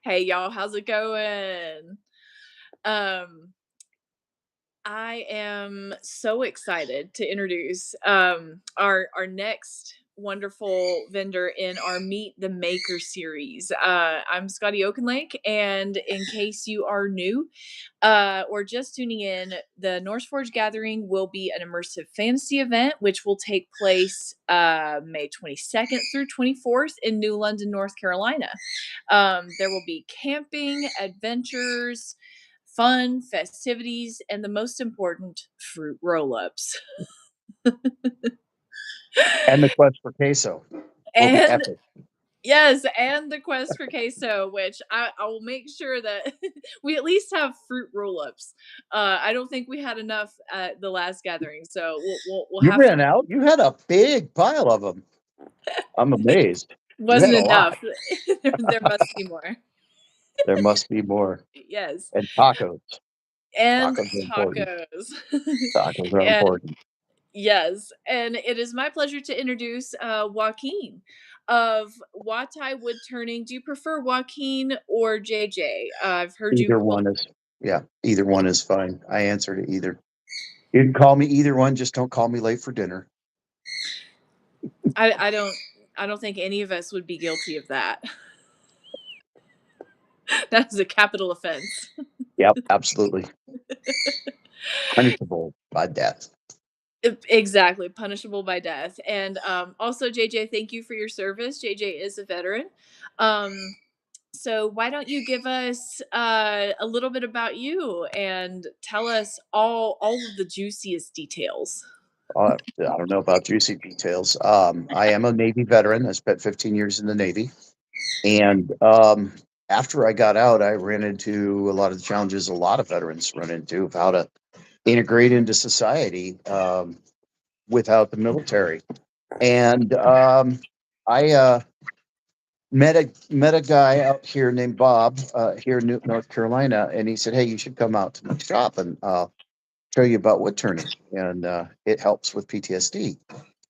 Hey y'all, how's it going? Um, I am so excited to introduce our next wonderful vendor in our Meet the Maker series. I'm Scotty Oakenlake, and in case you are new or just tuning in, the NorseForged Gathering will be an immersive fantasy event which will take place May 22nd through 24th in New London, North Carolina. There will be camping, adventures, fun, festivities, and the most important, fruit roll-ups. And the quest for queso will be And epic. yes, and the quest for queso, which I will make sure that we at least have fruit roll-ups. I don't think we had enough at the last gathering, so we'll You have to. ran out? You had a big pile of them. I'm amazed. You Wasn't had a lot. enough. There must be more. There must be more. Yes, And tacos. and Tacos are important. tacos. Tacos are And important. yes, and it is my pleasure to introduce Joaquin of Wah-Tie Woodturning. Do you prefer Joaquin or JJ? I've heard you Either called. one is, yeah, either one is fine. I answer to either. You can call me either one, just don't call me late for dinner. I don't think any of us would be guilty of that. That is a capital offense. Yep, absolutely. Punishable by death. Exactly, punishable by death. And also, JJ, thank you for your service. JJ is a veteran. Um, so why don't you give us a little bit about you and tell us all of the juiciest details? I don't know about juicy details. I am a Navy veteran. I spent 15 years in the Navy. And after I got out, I ran into a lot of the challenges a lot of veterans run into of how to integrate into society without the military. And I met a guy out here named Bob here in North Carolina, and he said, "Hey, you should come out to my shop and show you about wood turning, and it helps with PTSD."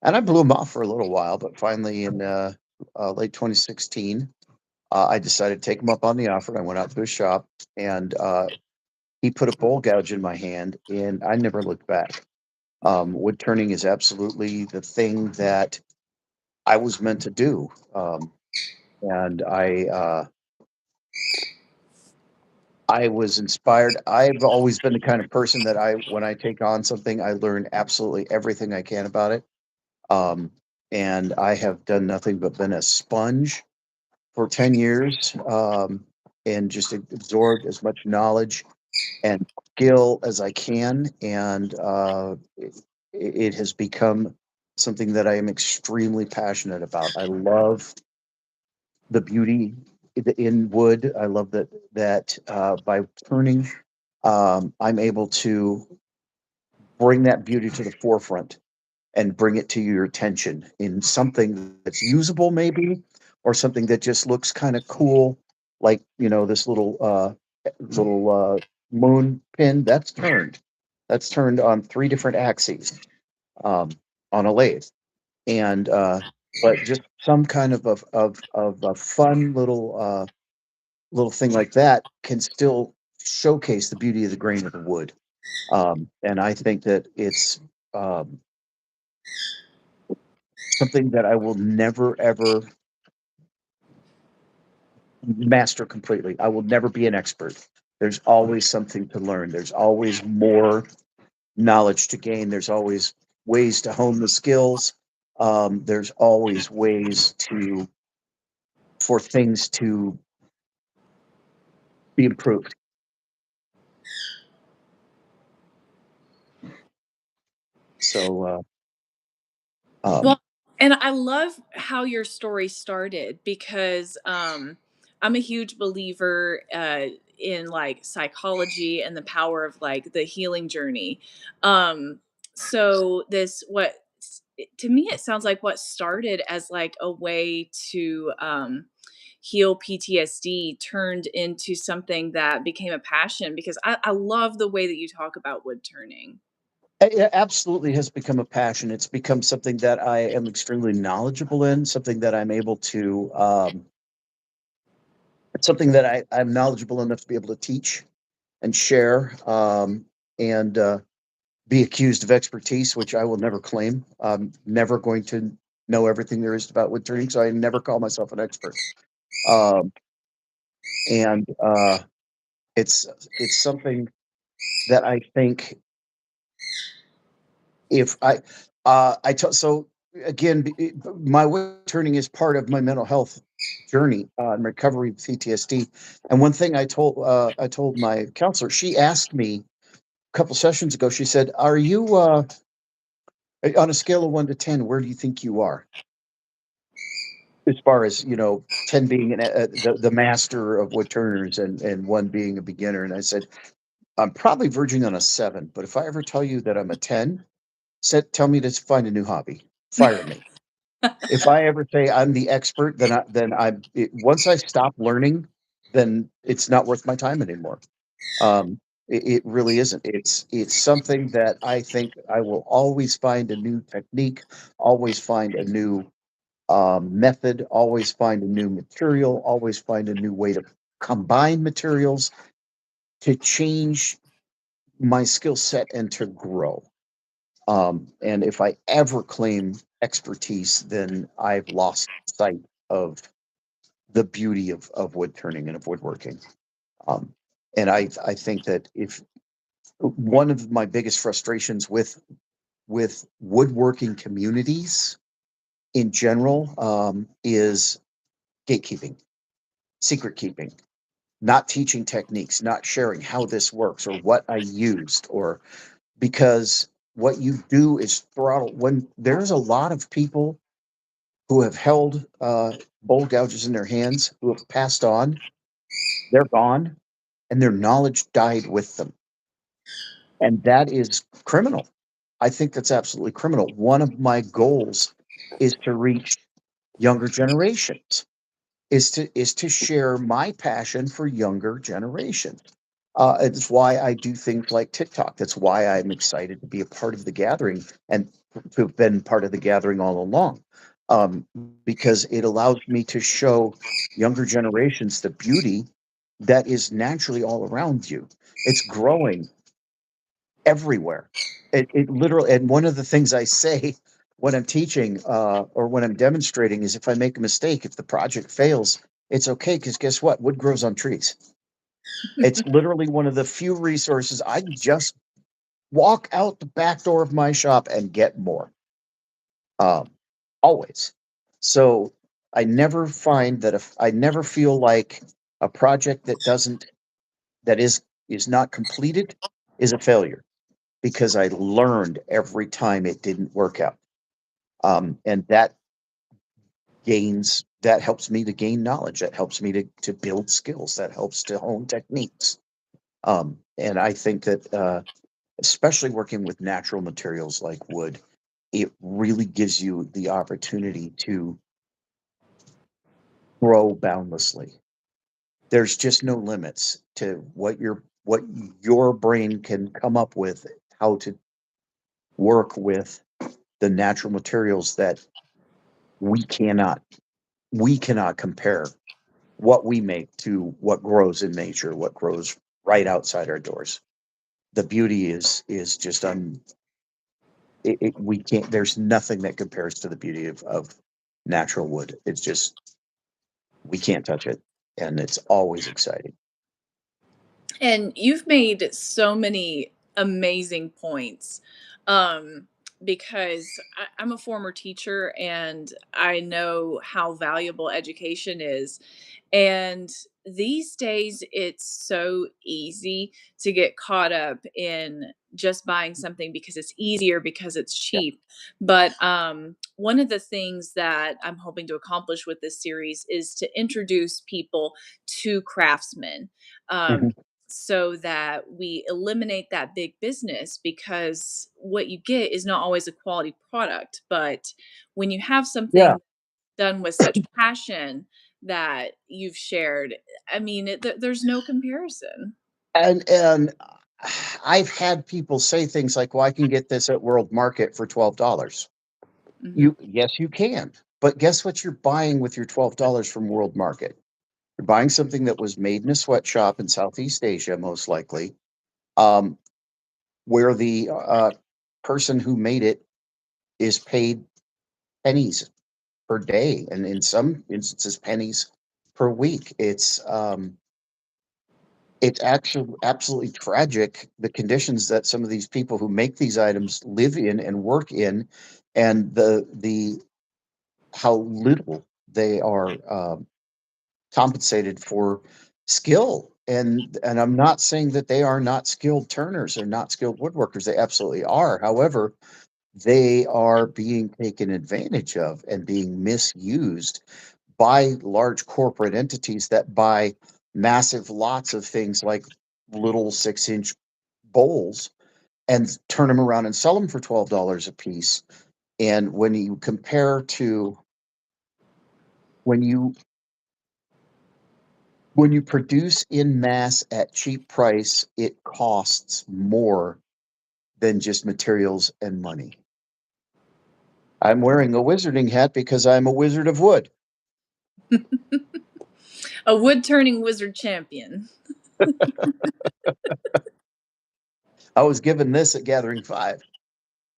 And I blew him off for a little while, but finally in late 2016, I decided to take him up on the offer. I went out to his shop, and he put a bowl gouge in my hand, and I never looked back. Wood turning is absolutely the thing that I was meant to do. And I was inspired. I've always been the kind of person that when I take on something, I learn absolutely everything I can about it. Um, and I have done nothing but been a sponge for 10 years, and just absorbed as much knowledge and skill as I can. And it has become something that I am extremely passionate about. I love the beauty in wood. I love that by turning, I'm able to bring that beauty to the forefront and bring it to your attention in something that's usable, maybe, or something that just looks kind of cool, like this little moon pin that's turned on three different axes, um, on a lathe, and but just some kind of a fun little thing like that can still showcase the beauty of the grain of the wood. And I think that it's um, something that I will never ever master completely. I will never be an expert. There's always something to learn. There's always more knowledge to gain. There's always ways to hone the skills. There's always ways for things to be improved. So, um, Well, and I love how your story started because I'm a huge believer in like psychology and the power of like the healing journey. So this what to me it sounds like what started as like a way to heal PTSD turned into something that became a passion because I love the way that you talk about wood turning. it absolutely has become a passion. It's become something that I am extremely knowledgeable in, something that I'm able to It's something that I'm knowledgeable enough to be able to teach and share, and be accused of expertise, which I will never claim. I'm never going to know everything there is about wood turning, so I never call myself an expert. Um, and it's it's something that I think if I tell so again, my wood turning is part of my mental health journey and recovery with PTSD. And one thing I told my counselor, she asked me a couple sessions ago. She said, "Are you on a scale of 1 to 10? Where do you think you are as far as 10 being the master of wood turners and one being a beginner?" And I said, "I'm probably verging on a 7. But if I ever tell you that I'm a 10, tell me to find a new hobby. Fire me." If I ever say I'm the expert, once I stop learning, then it's not worth my time anymore. It really isn't. It's something that I think I will always find a new technique, always find a new method, always find a new material, always find a new way to combine materials to change my skill set and to grow. And if I ever claim expertise, then I've lost sight of the beauty of wood turning and of woodworking. Um, and I think that if one of my biggest frustrations with woodworking communities in general is gatekeeping, secret keeping, not teaching techniques, not sharing how this works or what I used, or because what you do is throttle when there's a lot of people who have held bowl gouges in their hands who have passed on, they're gone, and their knowledge died with them. And that is criminal. I think that's absolutely criminal. One of my goals is to reach younger generations, is to share my passion for younger generations. It's why I do things like TikTok. That's why I'm excited to be a part of the gathering and to have been part of the gathering all along, um, because it allows me to show younger generations the beauty that is naturally all around you. It's growing everywhere. It literally, and one of the things I say when I'm teaching or when I'm demonstrating is if I make a mistake, if the project fails, it's okay because guess what? Wood grows on trees. It's literally one of the few resources I can just walk out the back door of my shop and get more. Um, always. So I never find that if I never feel like a project that is not completed is a failure because I learned every time it didn't work out. And that helps me to gain knowledge. That helps me to build skills. That helps to hone techniques. And I think that especially working with natural materials like wood, it really gives you the opportunity to grow boundlessly. There's just no limits to what your brain can come up with, how to work with the natural materials that we cannot we cannot compare what we make to what grows in nature, what grows right outside our doors. The beauty is just we can't. There's nothing that compares to the beauty of natural wood. It's just we can't touch it, and it's always exciting. And you've made so many amazing points. Um, because I'm a former teacher and I know how valuable education is. And these days, it's so easy to get caught up in just buying something because it's easier, because it's Yeah. cheap. But one of the things that I'm hoping to accomplish with this series is to introduce people to craftsmen. Um, Mhm. so that we eliminate that big business, because what you get is not always a quality product. But when you have Yeah, something done with such passion that you've shared, I mean, there's no comparison. and I've had people say things like, "Well, I can get this at World Market for $12." Mhm. Yes, you can, but guess what you're buying with your $12 from World Market? You're buying something that was made in a sweatshop in Southeast Asia, most likely, um, where the person who made it is paid pennies per day, and in some instances, pennies per week. It's actually absolutely tragic the conditions that some of these people who make these items live in and work in, and the how little they are compensated for skill. And I'm not saying that they are not skilled turners or not skilled woodworkers. They absolutely are. However, they are being taken advantage of and being misused by large corporate entities that buy massive lots of things like little 6-inch bowls and turn them around and sell them for $12 a piece. And when you compare to when you when you produce in mass at cheap price, it costs more than just materials and money. I'm wearing a wizarding hat because I'm a wizard of wood. A wood turning wizard champion. I was given this at Gathering 5,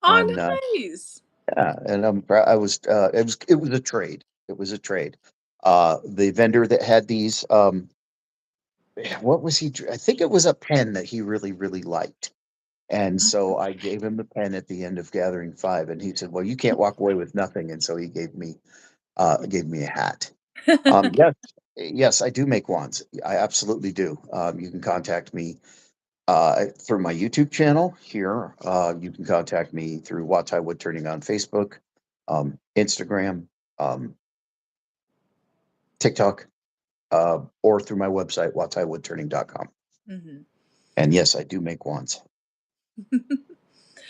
Oh, and nice. yeah, and I was it was a trade. It was a trade. The vendor that had these, what was he? I think it was a pen that he really really liked, and so I gave him the pen at the end of Gathering 5, and he said, "Well, you can't walk away with nothing," and so he gave me a hat. Yes, yes, I do make wands. I absolutely do. You can contact me through my YouTube channel here. You can contact me through Wah-Tie Woodturning on Facebook, Instagram, um, TikTok, or through my website, wahtiewoodturning.com. Mhm. And yes, I do make wands.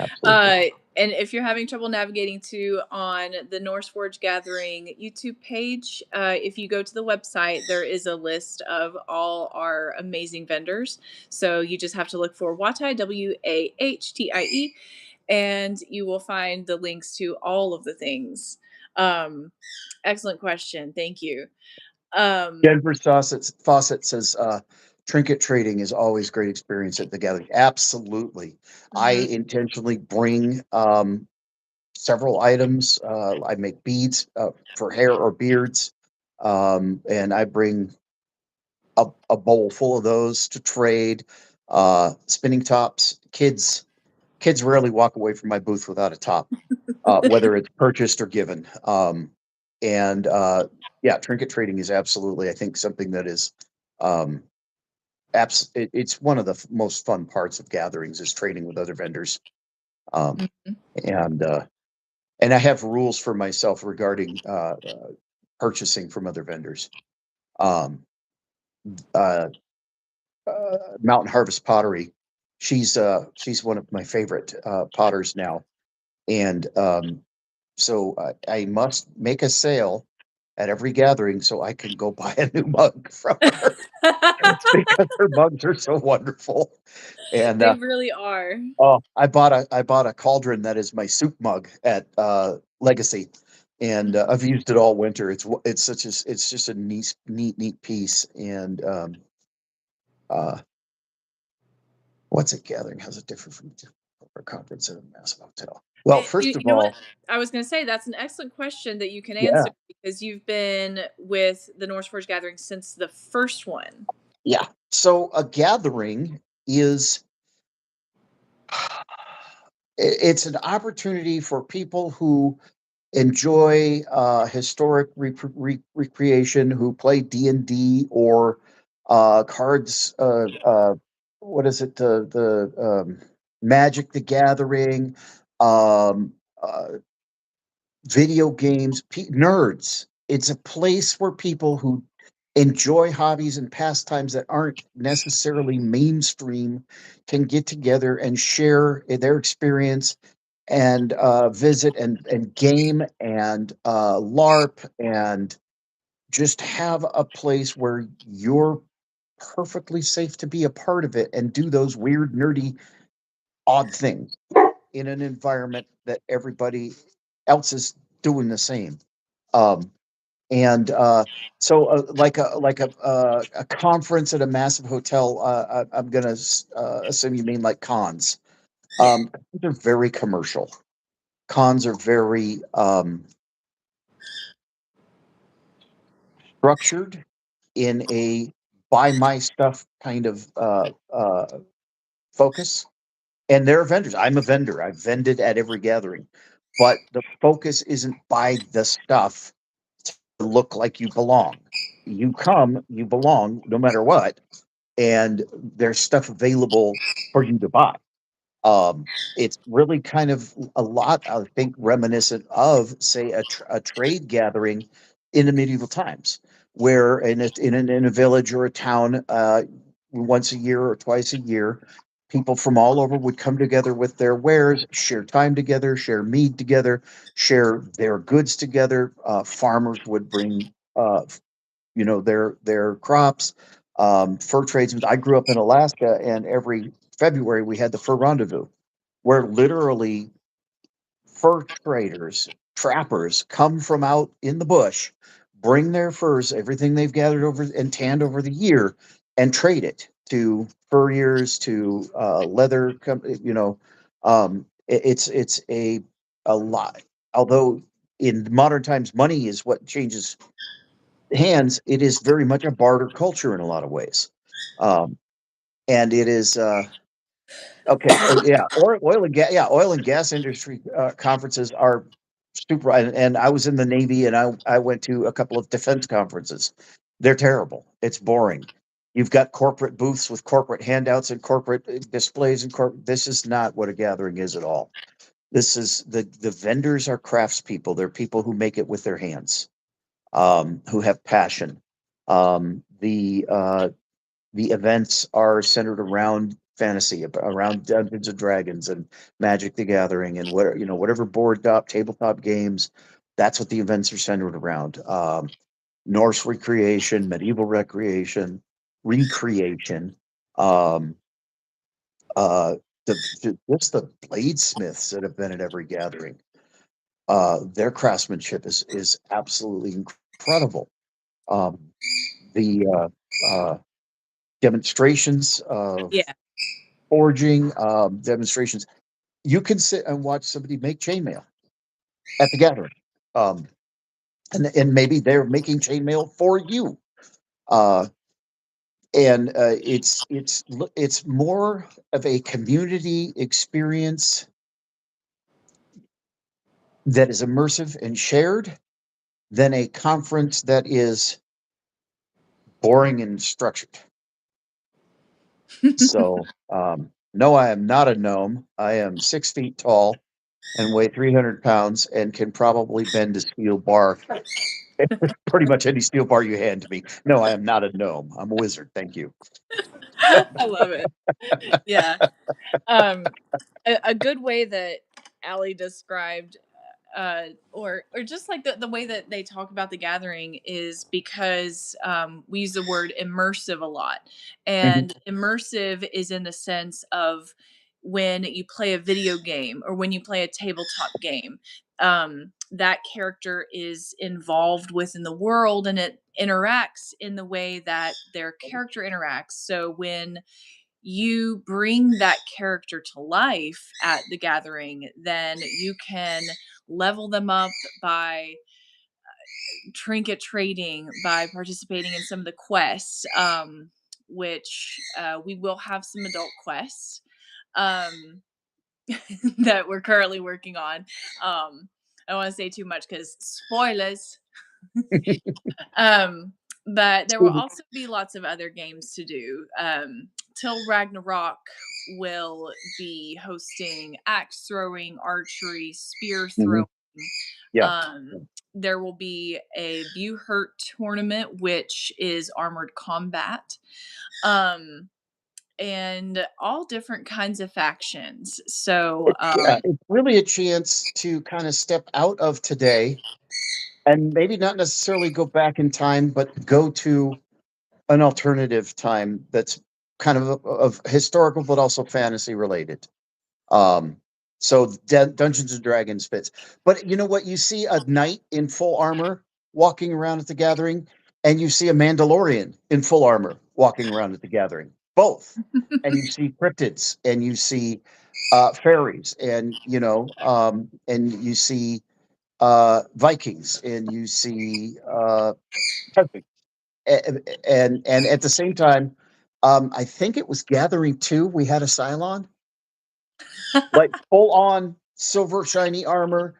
Absolutely. Uh, and if you're having trouble navigating to on the NorseForged Gathering YouTube page, if you go to the website, there is a list of all our amazing vendors. So you just have to look for Wahtie, Wahtie, and you will find the links to all of the things. Um, Excellent question. Thank you. Um, Denver Fawcett says, trinket trading is always great experience at the gathering. Absolutely. I mhm. intentionally bring several items. I make beads for hair or beards, and I bring a bowl full of those to trade. Spinning tops. Kids rarely walk away from my booth without a top, whether it's purchased or given. And yeah, trinket trading is absolutely, I think, something that is um, it's one of the most fun parts of gatherings is trading with other vendors. Um, Mhm. and and I have rules for myself regarding purchasing from other vendors. Um, uh, Mountain Harvest Pottery, she's one of my favorite potters now, and so I must make a sale at every gathering so I can go buy a new mug from her because her mugs are so wonderful. And They really are. oh, I bought a cauldron that is my soup mug at Legacy, and I've used it all winter. It's just a neat piece. And uh, what's a gathering? How's it different from a conference at a massive hotel? Well, You first of know what? all, I was gonna say that's an excellent question that you can yeah, answer because you've been with the Norse Forge Gathering since the first one. yeah. So a gathering is it's an opportunity for people who enjoy historic recreation, who play D&D or cards. What is it? The Magic the Gathering, um, uh, video games, nerds. It's a place where people who enjoy hobbies and pastimes that aren't necessarily mainstream can get together and share their experience and visit and game and LARP and just have a place where you're perfectly safe to be a part of it and do those weird, nerdy, odd things in an environment that everybody else is doing the same. Um, And so, like a conference at a massive hotel. I'm gonna assume you mean like cons. Yeah. They're very commercial. Cons are very structured in a buy my stuff kind of focus. And they're vendors. I'm a vendor. I've vended at every gathering, but the focus isn't buy the stuff to look like you belong. You come, you belong, no matter what, and there's stuff available for you to buy. It's really kind of a lot, I think, reminiscent of, say, a trade gathering in the medieval times, where in a village or a town, once a year or twice a year, people from all over would come together with their wares, share time together, share mead together, share their goods together. Farmers would bring, their crops. Fur tradesmen. I grew up in Alaska, and every February we had the fur rendezvous, where literally fur traders, trappers come from out in the bush, bring their furs, everything they've gathered over and tanned over the year, and trade it to furriers, to leather. It's a lot. Although in modern times, money is what changes hands. It is very much a barter culture in a lot of ways, um, and it is. Okay, yeah, oil and gas. Yeah, oil and gas industry conferences are super. And I was in the Navy, and I went to a couple of defense conferences. They're terrible. It's boring. You've got corporate booths with corporate handouts and corporate displays and This is not what a gathering is at all. This is the vendors are craftspeople. They're people who make it with their hands, who have passion. The events are centered around fantasy, around Dungeons and Dragons and Magic the Gathering, and whatever board top tabletop games. That's what the events are centered around. Norse recreation, medieval recreation. Um, uh, just the bladesmiths that have been at every gathering. Their craftsmanship is absolutely incredible. Um, the demonstrations of Yeah. forging, demonstrations. You can sit and watch somebody make chainmail at the gathering, um, and maybe they're making chainmail for you. Uh, and it's more of a community experience that is immersive and shared than a conference that is boring and structured. So, no, I am not a gnome. I am 6 feet tall and weigh 300 pounds and can probably bend a steel bar, pretty much any steel bar you hand to me. No, I am not a gnome. I'm a wizard. Thank you. I love it. Yeah. Um, a good way that Allie described, or just like the way that they talk about the gathering is because we use the word immersive a lot, Mhm, and immersive is in the sense of when you play a video game or when you play a tabletop game. That character is involved within the world and it interacts in the way that their character interacts. So when you bring that character to life at the gathering, then you can level them up by trinket trading, by participating in some of the quests, which we will have some adult quests um, that we're currently working on. I don't want to say too much because spoilers. Um, but there will mhm, also be lots of other games to do. Till Ragnarok will be hosting axe throwing, archery, spear throwing. mhm. Yeah. Um, there will be a Hurt tournament, which is armored combat, um, and all different kinds of factions. So, Yeah, it's really a chance to kind of step out of today and maybe not necessarily go back in time, but go to an alternative time that's kind of historical, but also fantasy related. Um, so Dungeons and Dragons fits. But you know what? You see a knight in full armor. walking around at the gathering, and you see a Mandalorian in full armor walking around at the gathering. Both, and you see cryptids, and you see fairies, and you see Vikings, and you see peasants. And at the same time, I think it was Gathering 2. We had a Cylon, like full on silver shiny armor.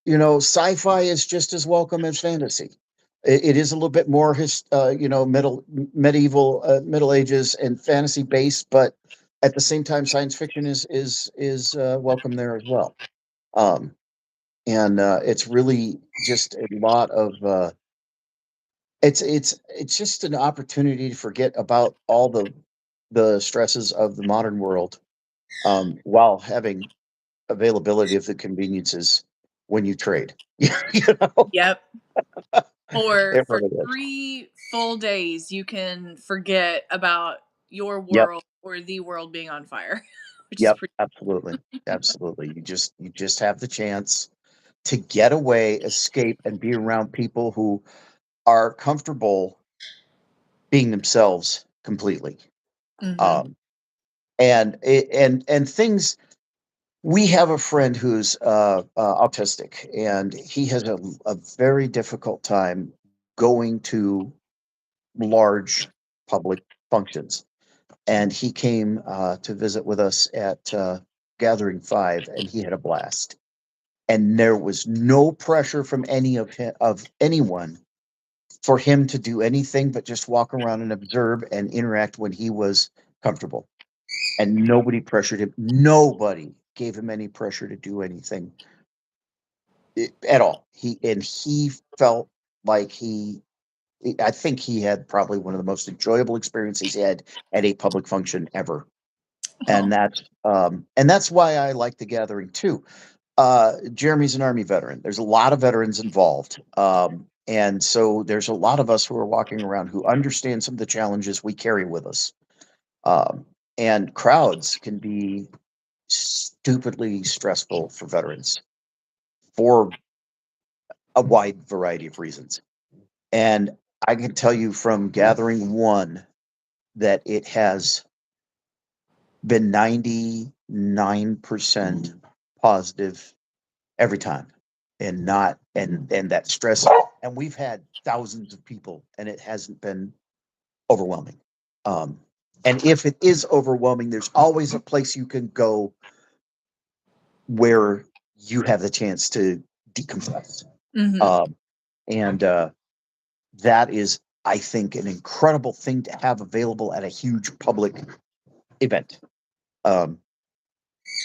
Sci-fi is just as welcome as fantasy. It is a little bit more Middle Ages and fantasy based, but at the same time, science fiction is welcome there as well. Um, and it's really just a lot of it's just an opportunity to forget about all the stresses of the modern world, while having availability of the conveniences when you trade. you know, Yep. it For really is. 3 full days, you can forget about your Yep, world or the world being on fire, which is yep, pretty. absolutely, absolutely. You just have the chance to get away, escape, and be around people who are comfortable being themselves completely. Mhm. Um, and things. We have a friend who's autistic, and he has a very difficult time going to large public functions. And he came to visit with us at Gathering 5, and he had a blast. And there was no pressure from of anyone for him to do anything but just walk around and observe and interact when he was comfortable. And nobody pressured him. Nobody gave him any pressure to do anything at all. He felt like I think he had probably one of the most enjoyable experiences he had at a public function ever. Oh, And that's why I like the gathering too. Jeremy's an Army veteran. There's a lot of veterans involved. And so there's a lot of us who are walking around who understand some of the challenges we carry with us. Um, and crowds can be stupidly stressful for veterans for a wide variety of reasons. And I can tell you from gathering one that it has been 99% positive every time, and not and that stress, and we've had thousands of people and it hasn't been overwhelming. um and if it is overwhelming, there's always a place you can go where you have the chance to decompress. mhm. um and that is, I think, an incredible thing to have available at a huge public event. um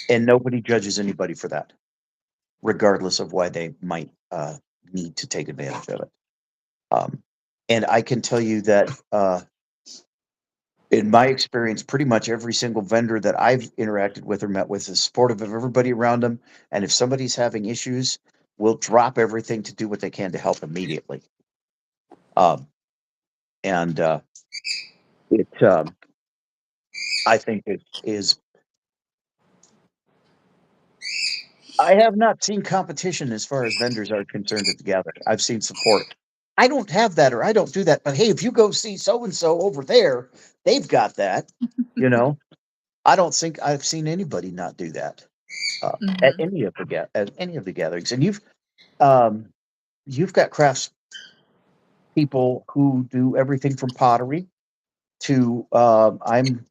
and nobody judges anybody for that, regardless of why they might need to take advantage of it. Um, and I can tell you that, in my experience, pretty much every single vendor that I've interacted with or met with is supportive of everybody around them. And if somebody's having issues, will drop everything to do what they can to help immediately. Um, and it, I think it is. I have not seen competition as far as vendors are concerned at the gathering. I've seen support. I don't have that, or I don't do that. But hey, if you go see so and so over there, they've got that. You know, I don't think I've seen anybody not do that Mhm. at any of the gatherings. And um, you've got crafts people who do everything from pottery to I'm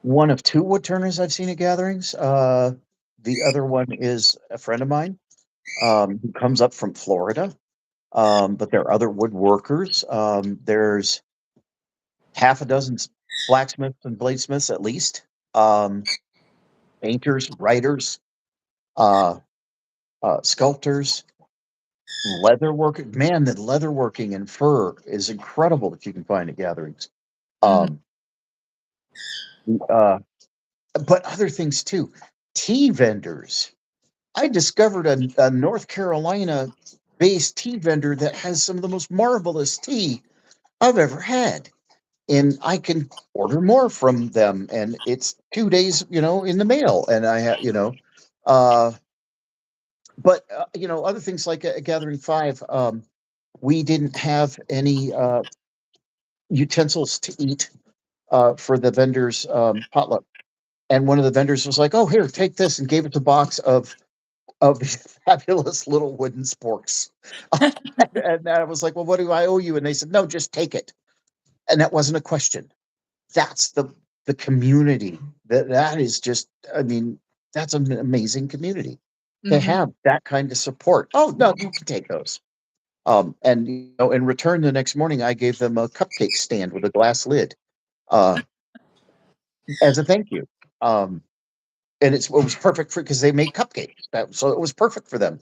one of two wood turners I've seen at gatherings. The other one is a friend of mine who comes up from Florida. But there are other woodworkers. There's half a dozen blacksmiths and bladesmiths at least. Um, Painters, writers, uh, sculptors, leatherworking. Man, the leatherworking and fur is incredible that you can find at gatherings. Mhm. Um, uh, but other things too. Tea vendors. I discovered a North Carolina based tea vendor that has some of the most marvelous tea I've ever had. And I can order more from them, and it's 2 days, in the mail. And I have, uh, but other things like Gathering 5. we didn't have any utensils to eat for the vendors potluck, and one of the vendors was like, "Oh, here, take this," and gave us a box of these fabulous little wooden sporks. And I was like, "Well, what do I owe you?" And they said, "No, just take it." And that wasn't a question. That's the community. That is just, I mean, that's an amazing community to Mhm. have that kind of support. Oh no, you can take those. And in return, the next morning, I gave them a cupcake stand with a glass lid uh, as a thank you. Um, and it was perfect for because they made cupcakes. So it was perfect for them.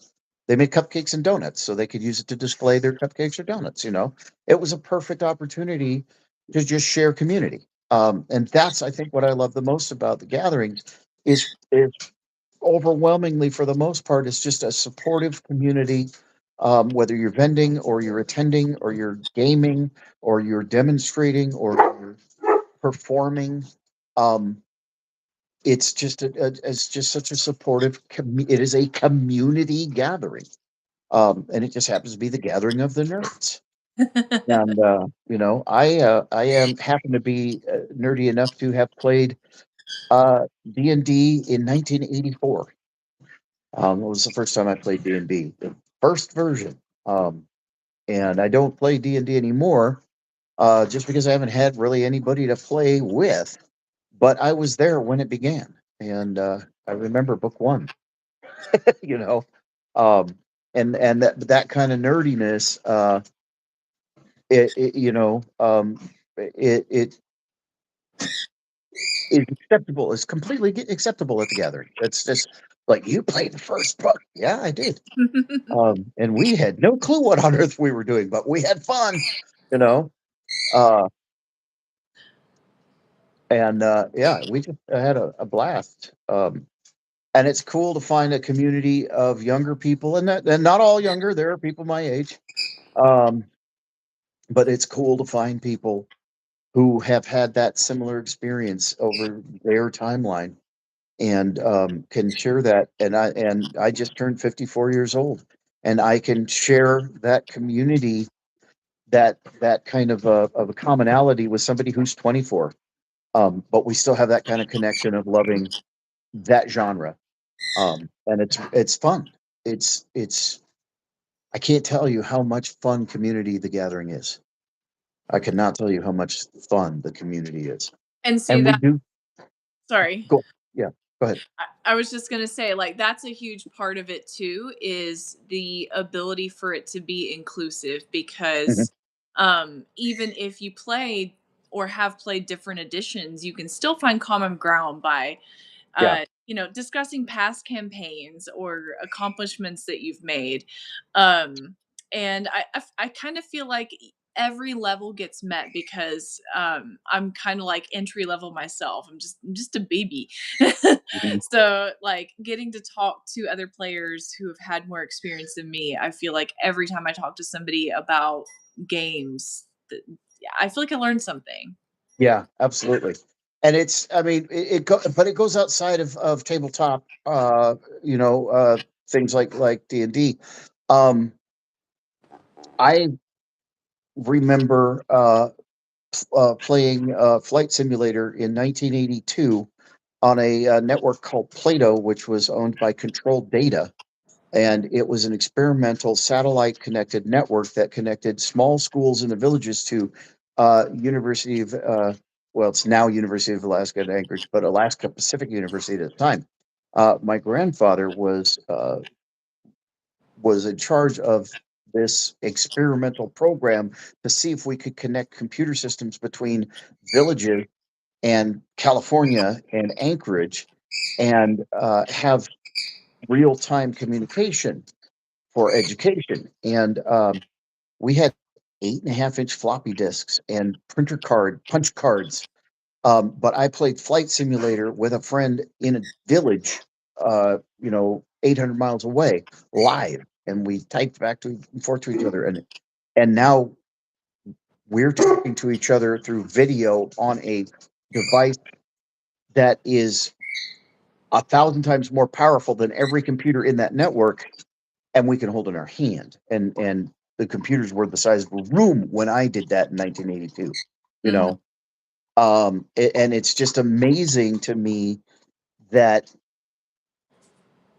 They made cupcakes and donuts, so they could use it to display their cupcakes or donuts. It was a perfect opportunity to just share community. And that's, I think, what I love the most about the gatherings is overwhelmingly, for the most part, it's just a supportive community. Whether you're vending or you're attending or you're gaming or you're demonstrating or you're performing. Um, it's just such a supportive it is a community gathering. And it just happens to be the gathering of the nerds. And I am happen to be nerdy enough to have played D&D in 1984. It was the first time I played D&D, the first version. And I don't play D&D anymore, just because I haven't had really anybody to play with. But I was there when it began, and I remember book one. you know, um, and that kind of nerdiness, it you know, it is acceptable. It's completely acceptable at the gathering. It's just like, you played the first book. Yeah, I did. And we had no clue what on earth we were doing, but we had fun. You know, uh, and yeah, we just had a blast. And it's cool to find a community of younger people, and not all younger. There are people my age, um, but it's cool to find people who have had that similar experience over their timeline and can share that. And I just turned 54 years old, and I can share that community, that kind of a commonality with somebody who's 24. But we still have that kind of connection of loving that genre. And it's fun. It's I can't tell you how much fun community the gathering is. I cannot tell you how much fun the community is. And see And we that do sorry. go yeah, go ahead. I was just gonna say, like, that's a huge part of it too, is the ability for it to be inclusive Mhm. because even if you play or have played different editions, you can still find common ground by Yeah. discussing past campaigns or accomplishments that you've made. Um, and I kind of feel like every level gets met because I'm kind of like entry level myself. I'm just a baby. Mhm. So like getting to talk to other players who have had more experience than me, I feel like every time I talk to somebody about games, yeah, I feel like I learned something. Yeah, absolutely. And it's, I mean, but it goes outside of tabletop, things like D&D. Um, I remember playing Flight Simulator in 1982 on a network called Plato, which was owned by Control Data. And it was an experimental satellite connected network that connected small schools in the villages to University of, well, it's now University of Alaska at Anchorage, but Alaska Pacific University at the time. My grandfather was in charge of this experimental program to see if we could connect computer systems between villages and California and Anchorage, and have real time communication for education. And we had 8.5-inch floppy disks and punch cards. But I played Flight Simulator with a friend in a village, 800 miles away, live, and we typed back to and forth to each other. And now we're talking to each other through video on a device that is 1,000 times more powerful than every computer in that network, and we can hold in our hand. And the computers were the size of a room when I did that in 1982. You Mhm. know, and it's just amazing to me that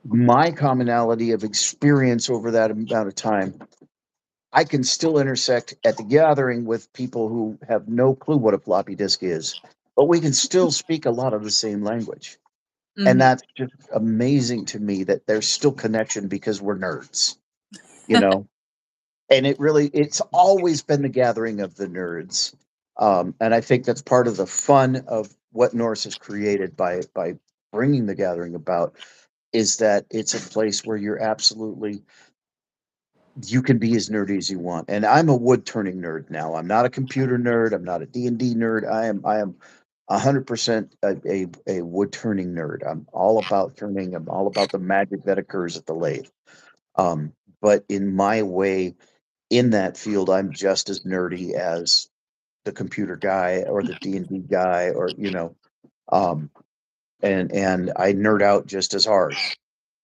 my commonality of experience over that amount of time, I can still intersect at the gathering with people who have no clue what a floppy disk is, but we can still speak a lot of the same language. And Mhm. that's just amazing to me that there's still connection because we're nerds, you know? And it's always been the gathering of the nerds. And I think that's part of the fun of what Norse has created by bringing the gathering about, is that it's a place where you can be as nerdy as you want. And I'm a wood turning nerd now. I'm not a computer nerd. I'm not a D&D nerd. I am 100% a wood turning nerd. I'm all about turning. I'm all about the magic that occurs at the lathe. Um, but in my way, in that field, I'm just as nerdy as the computer guy or the D&D guy, or um, and I nerd out just as hard.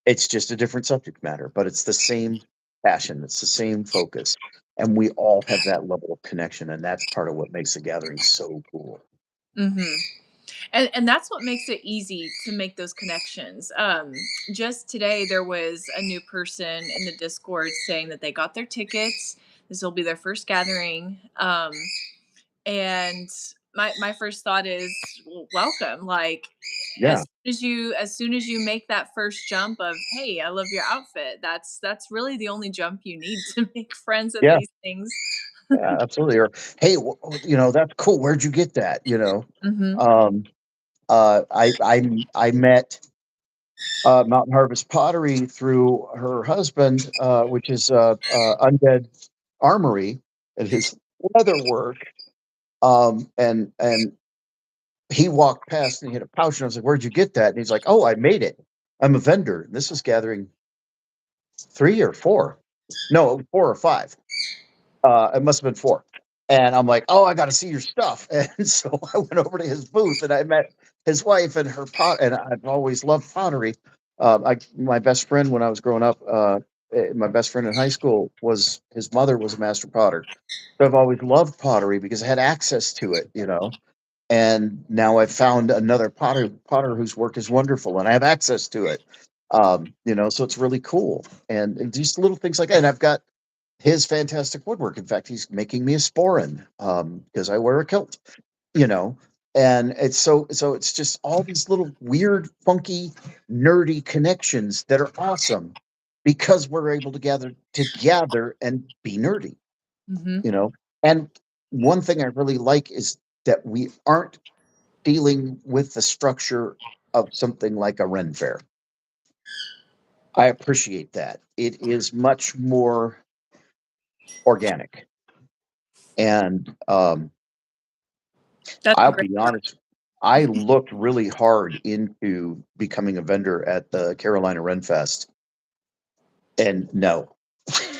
It's just a different subject matter, but it's the same passion, it's the same focus, and we all have that level of connection, and that's part of what makes the gathering so cool. Mhm. And that's what makes it easy to make those connections. Just today there was a new person in the Discord saying that they got their tickets. This will be their first gathering. And my first thought is, well, welcome. Like, Yeah, as soon as you make that first jump of, hey, I love your outfit, that's really the only jump you need to make friends at yeah, these things. yeah, absolutely. Or hey, that's cool. Where'd you get that? Mhm. Um, I met Mountain Harvest Pottery through her husband, which is Undead Armory, and his leather work. And he walked past and he had a pouch, and I was like, "Where'd you get that?" And he's like, "Oh, I made it. I'm a vendor." This was gathering 3 or 4, no, 4 or 5. It must have been 4. And I'm like, "Oh, I got to see your stuff." And so I went over to his booth and I met his wife and her pot. And I've always loved pottery. My best friend when I was growing up, my best friend in high school, was his mother was a master potter. So I've always loved pottery because I had access to it. And now I've found another potter whose work is wonderful, and I have access to it. So it's really cool, and just little things like that. And I've got his fantastic woodwork. In fact, he's making me a sporin because I wear a kilt. You know, and it's it's just all these little weird, funky, nerdy connections that are awesome because we're able to gather together and be nerdy. Mhm. You know, and one thing I really like is that we aren't dealing with the structure of something like a Ren Fair. I appreciate that. It is much more organic. And That's a I'll great be honest, I looked really hard into becoming a vendor at the Carolina Ren Fest. And no,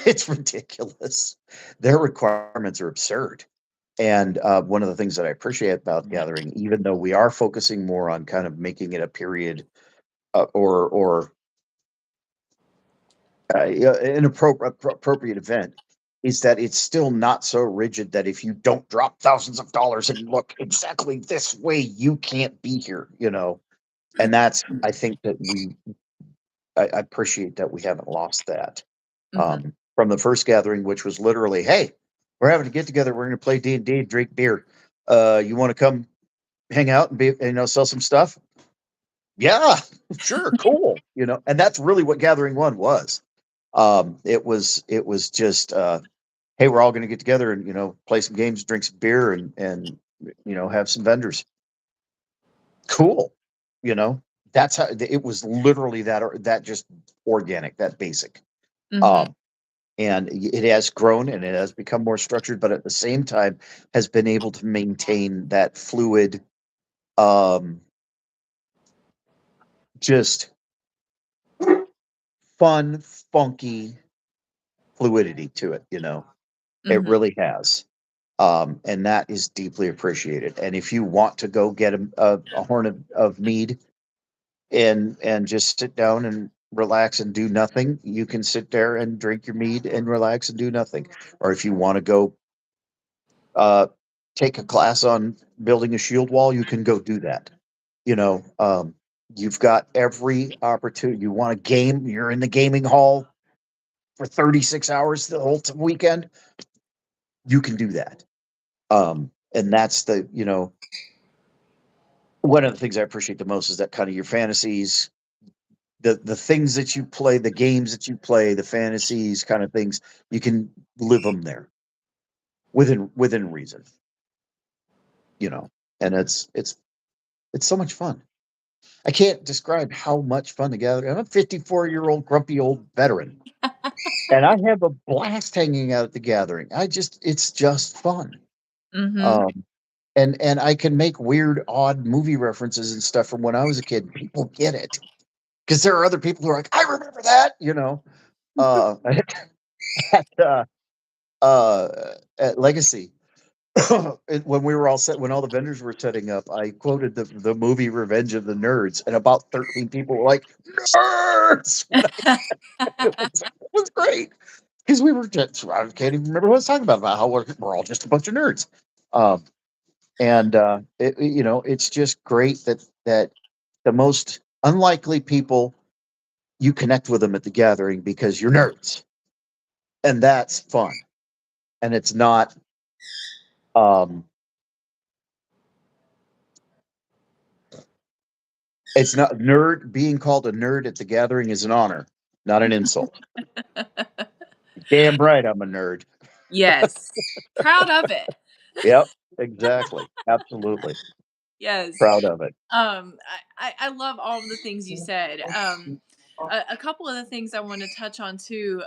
it's ridiculous. Their requirements are absurd. And one of the things that I appreciate about gathering, even though we are focusing more on kind of making it a period or an appropriate event, is that it's still not so rigid that if you don't drop thousands of dollars and look exactly this way, you can't be here. And that's, I think that I appreciate that we haven't lost that Mhm. from the first gathering, which was literally, hey, we're having to get together. We're going to play D&D, drink beer. You want to come hang out and sell some stuff? Yeah, sure, cool. And that's really what Gathering One was. It was just hey, we're all going to get together and play some games, drink some beer, and have some vendors. Cool. You know, that's how it was. Literally that just organic, that basic. Mhm. Um, and it has grown and it has become more structured, but at the same time has been able to maintain that fluid, um, just fun, funky fluidity to it. It Mhm. really has. And that is deeply appreciated. And if you want to go get a horn of mead and just sit down and relax and do nothing, you can sit there and drink your mead and relax and do nothing. Or if you want to go uh, take a class on building a shield wall, you can go do that. You know, you've got every opportunity. You want a game, you're in the gaming hall for 36 hours the whole weekend, you can do that. And that's the, one of the things I appreciate the most is that kind of your fantasies, the things that you play, the games that you play, the fantasies kind of things, you can live them there within reason, you know. And it's so much fun. I can't describe how much fun the gathering. I'm a 54-year-old grumpy old veteran, and I have a blast hanging out at the gathering. It's just fun. Mhm. Um, and I can make weird, odd movie references and stuff from when I was a kid. People get it because there are other people who are like, I remember that, at, uh, uh, at Legacy. When we were all set, when all the vendors were setting up, I quoted the movie Revenge of the Nerds, and about 13 people were like, "Nerds!" It was great because we were just, I can't even remember what I was talking about how we're all just a bunch of nerds. Um, and it's just great that the most unlikely people, you connect with them at the gathering because you're nerds, and that's fun. And um it's not nerd being called a nerd at the gathering is an honor, not an insult. Damn right I'm a nerd. Yes. Proud of it. Yep, exactly, absolutely Yes. proud of it. I love all of the things you said. A couple of the things I want to touch on too,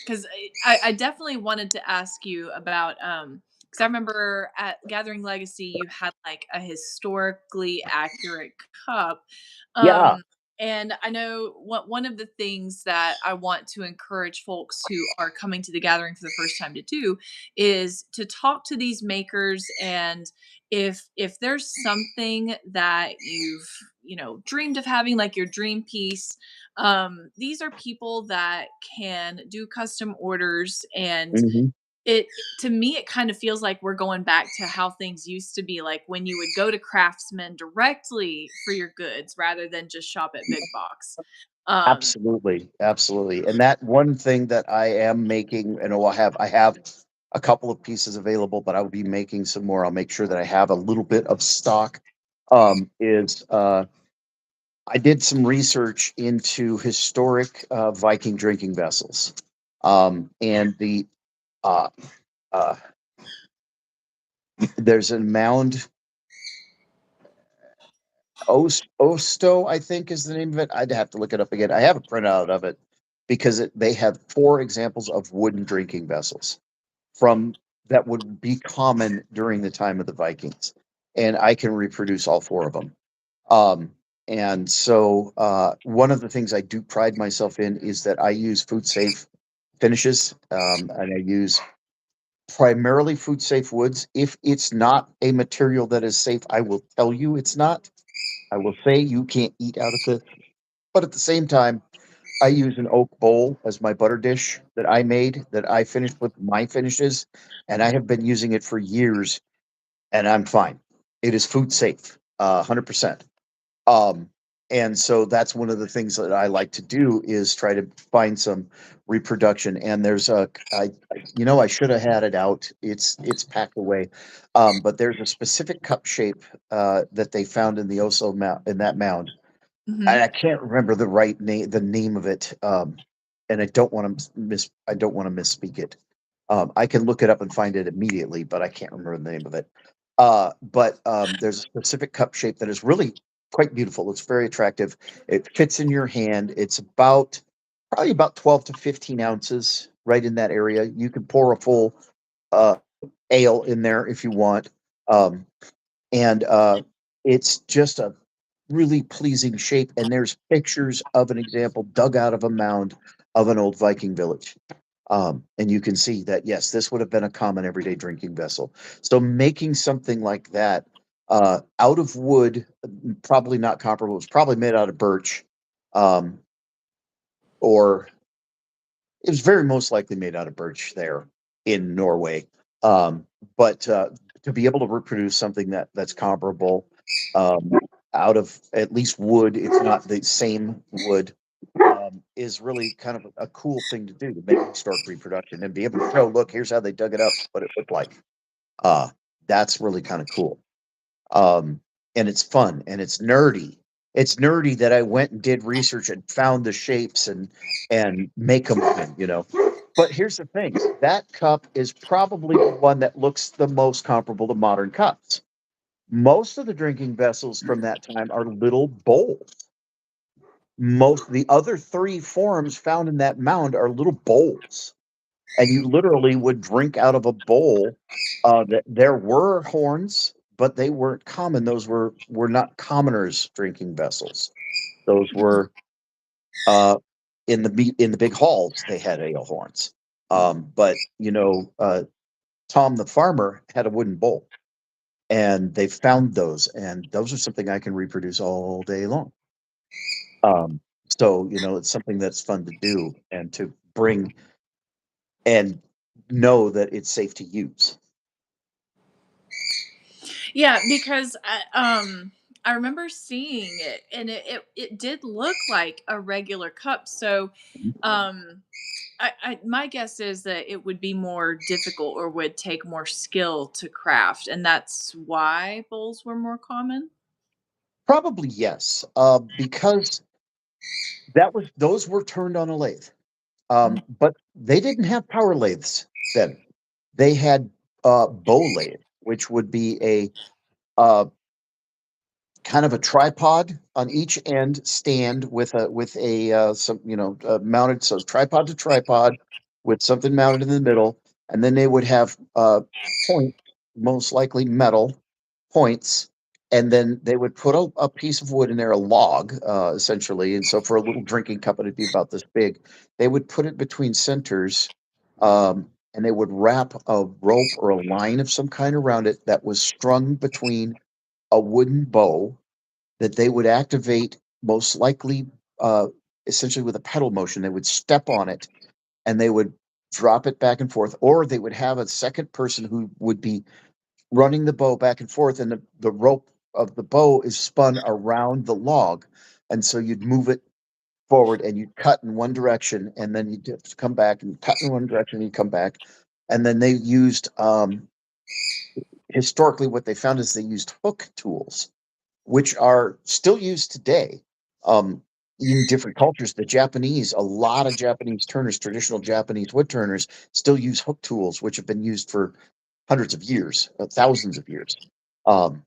because I definitely wanted to ask you about, because I remember at Gathering Legacy you had like a historically accurate cup, Yeah. um, and I know what one of the things that I want to encourage folks who are coming to the gathering for the first time to do is to talk to these makers, and if there's something that you've dreamed of having, like your dream piece, these are people that can do custom orders, and Mhm. it to me it kind of feels like we're going back to how things used to be, like when you would go to craftsmen directly for your goods rather than just shop at big box. um Absolutely, absolutely. And that one thing that I am making, and I have a couple of pieces available, but I will be making some more. I'll make sure that I have a little bit of stock. Is I did some research into historic Viking drinking vessels, and uh, uh, there's a mound. Osto, I think is the name of it. I'd have to look it up again. I have a printout of it because they have four examples of wooden drinking vessels from that would be common during the time of the Vikings, and I can reproduce all four of them. Um, and so one of the things I do pride myself in is that I use food safe finishes, and I use primarily food safe woods. If it's not a material that is safe, I will tell you it's not. I will say you can't eat out of it. But at the same time, I use an oak bowl as my butter dish that I made that I finished with my finishes, and I have been using it for years, and I'm fine. It is food safe, 100%. Um, and so that's one of the things that I like to do is try to find some reproduction. And I should have had it out. It's packed away. But there's a specific cup shape that they found in the Oso mount in that mound, and mhm. I can't remember the name of it, and I don't want to misspeak it. I can look it up and find it immediately, but I can't remember the name of it. But there's a specific cup shape that is really quite beautiful. It's very attractive. It fits in your hand. It's probably about 12 to 15 ounces, right in that area. You can pour a full uh, ale in there if you want. Um, and it's just a really pleasing shape. And there's pictures of an example dug out of a mound of an old Viking village. And you can see that, yes, this would have been a common everyday drinking vessel. So making something like that out of wood, probably not comparable. It's probably made out of birch. Um, or it was very most likely made out of birch there in Norway. Um, but to be able to reproduce something that's comparable um, out of at least wood, if not the same wood, is really kind of a cool thing to do to make historic reproduction and be able to show, look, here's how they dug it up, what it looked like. Uh, that's really kind of cool. Um, and it's fun and it's nerdy. It's nerdy that I went and did research and found the shapes and make them, you know. But here's the thing: that cup is probably the one that looks the most comparable to modern cups. Most of the drinking vessels from that time are little bowls. Most the other three forms found in that mound are little bowls, and you literally would drink out of a bowl. There were horns, but they weren't common. Those were not commoners' drinking vessels. Those were uh, in the big halls. They had ale horns, but Tom the farmer had a wooden bowl, and they found those, and those are something I can reproduce all day long. Um, so it's something that's fun to do and to bring and know that it's safe to use. Yeah, because I remember seeing it, and it did look like a regular cup. So um my guess is that it would be more difficult or would take more skill to craft, and that's why bowls were more common. Probably yes, because those were turned on a lathe, but they didn't have power lathes then. They had bow lathe, which would be a uh, kind of a tripod on each end stand with a some mounted, so tripod to tripod with something mounted in the middle, and then they would have points, most likely metal points, and then they would put a piece of wood in there, a log essentially, and so for a little drinking cup it'd be about this big. They would put it between centers, and they would wrap a rope or a line of some kind around it that was strung between a wooden bow that they would activate, most likely, uh, essentially with a pedal motion. They would step on it and they would drop it back and forth, or they would have a second person who would be running the bow back and forth, and the rope of the bow is spun around the log. And so you'd move it forward and you'd cut in one direction, and then you'd have to come back and cut in one direction and you come back. And then they used, historically, what they found is they used hook tools which are still used today um, in different cultures. A lot of Japanese turners, traditional Japanese wood turners, still use hook tools, which have been used for hundreds of years, thousands of years. Um,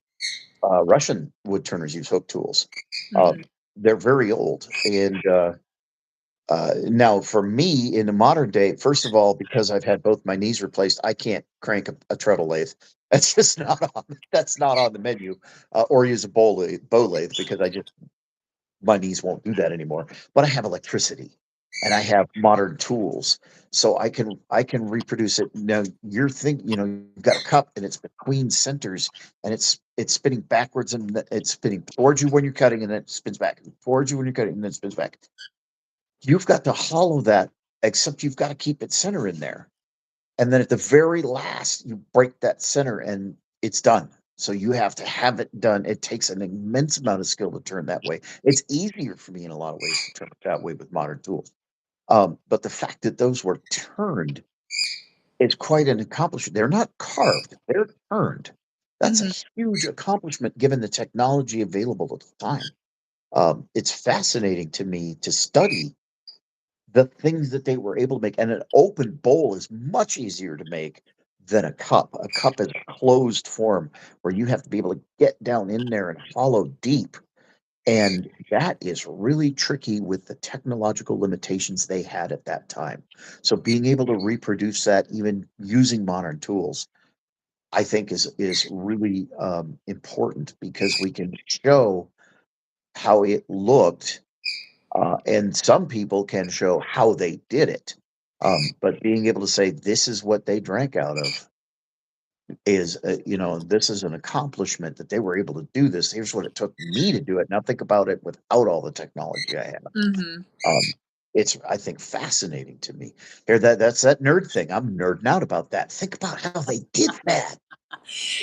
Russian wood turners use hook tools. Mhm. Um, they're very old. And now, for me in the modern day, first of all, because I've had both my knees replaced, I can't crank a treadle lathe. That's just not on. That's not on the menu, or use a bow lathe because I just my knees won't do that anymore. But I have electricity, and I have modern tools, so I can reproduce it. Now you've got a cup and it's between centers, and it's spinning backwards, and it's spinning towards you when you're cutting, and then it spins back, and towards you when you're cutting, and then it spins back. You've got to hollow that, except you've got to keep it center in there. And then at the very last, you break that center and it's done. So you have to have it done. It takes an immense amount of skill to turn that way. It's easier for me in a lot of ways to turn it that way with modern tools. But the fact that those were turned is quite an accomplishment. They're not carved, they're turned. That's a Mhm. huge accomplishment given the technology available at the time. It's fascinating to me to study the things that they were able to make. And an open bowl is much easier to make than a cup. A cup is a closed form where you have to be able to get down in there and hollow deep. And that is really tricky with the technological limitations they had at that time. So being able to reproduce that even using modern tools, I think is really important because we can show how it looked, and some people can show how they did it. But being able to say this is what they drank out of is, this is an accomplishment that they were able to do this. Here's what it took me to do it. Now think about it without all the technology I have. Mhm. Um, it's, I think, fascinating to me. Here, that's that nerd thing. I'm nerding out about that. Think about how they did that.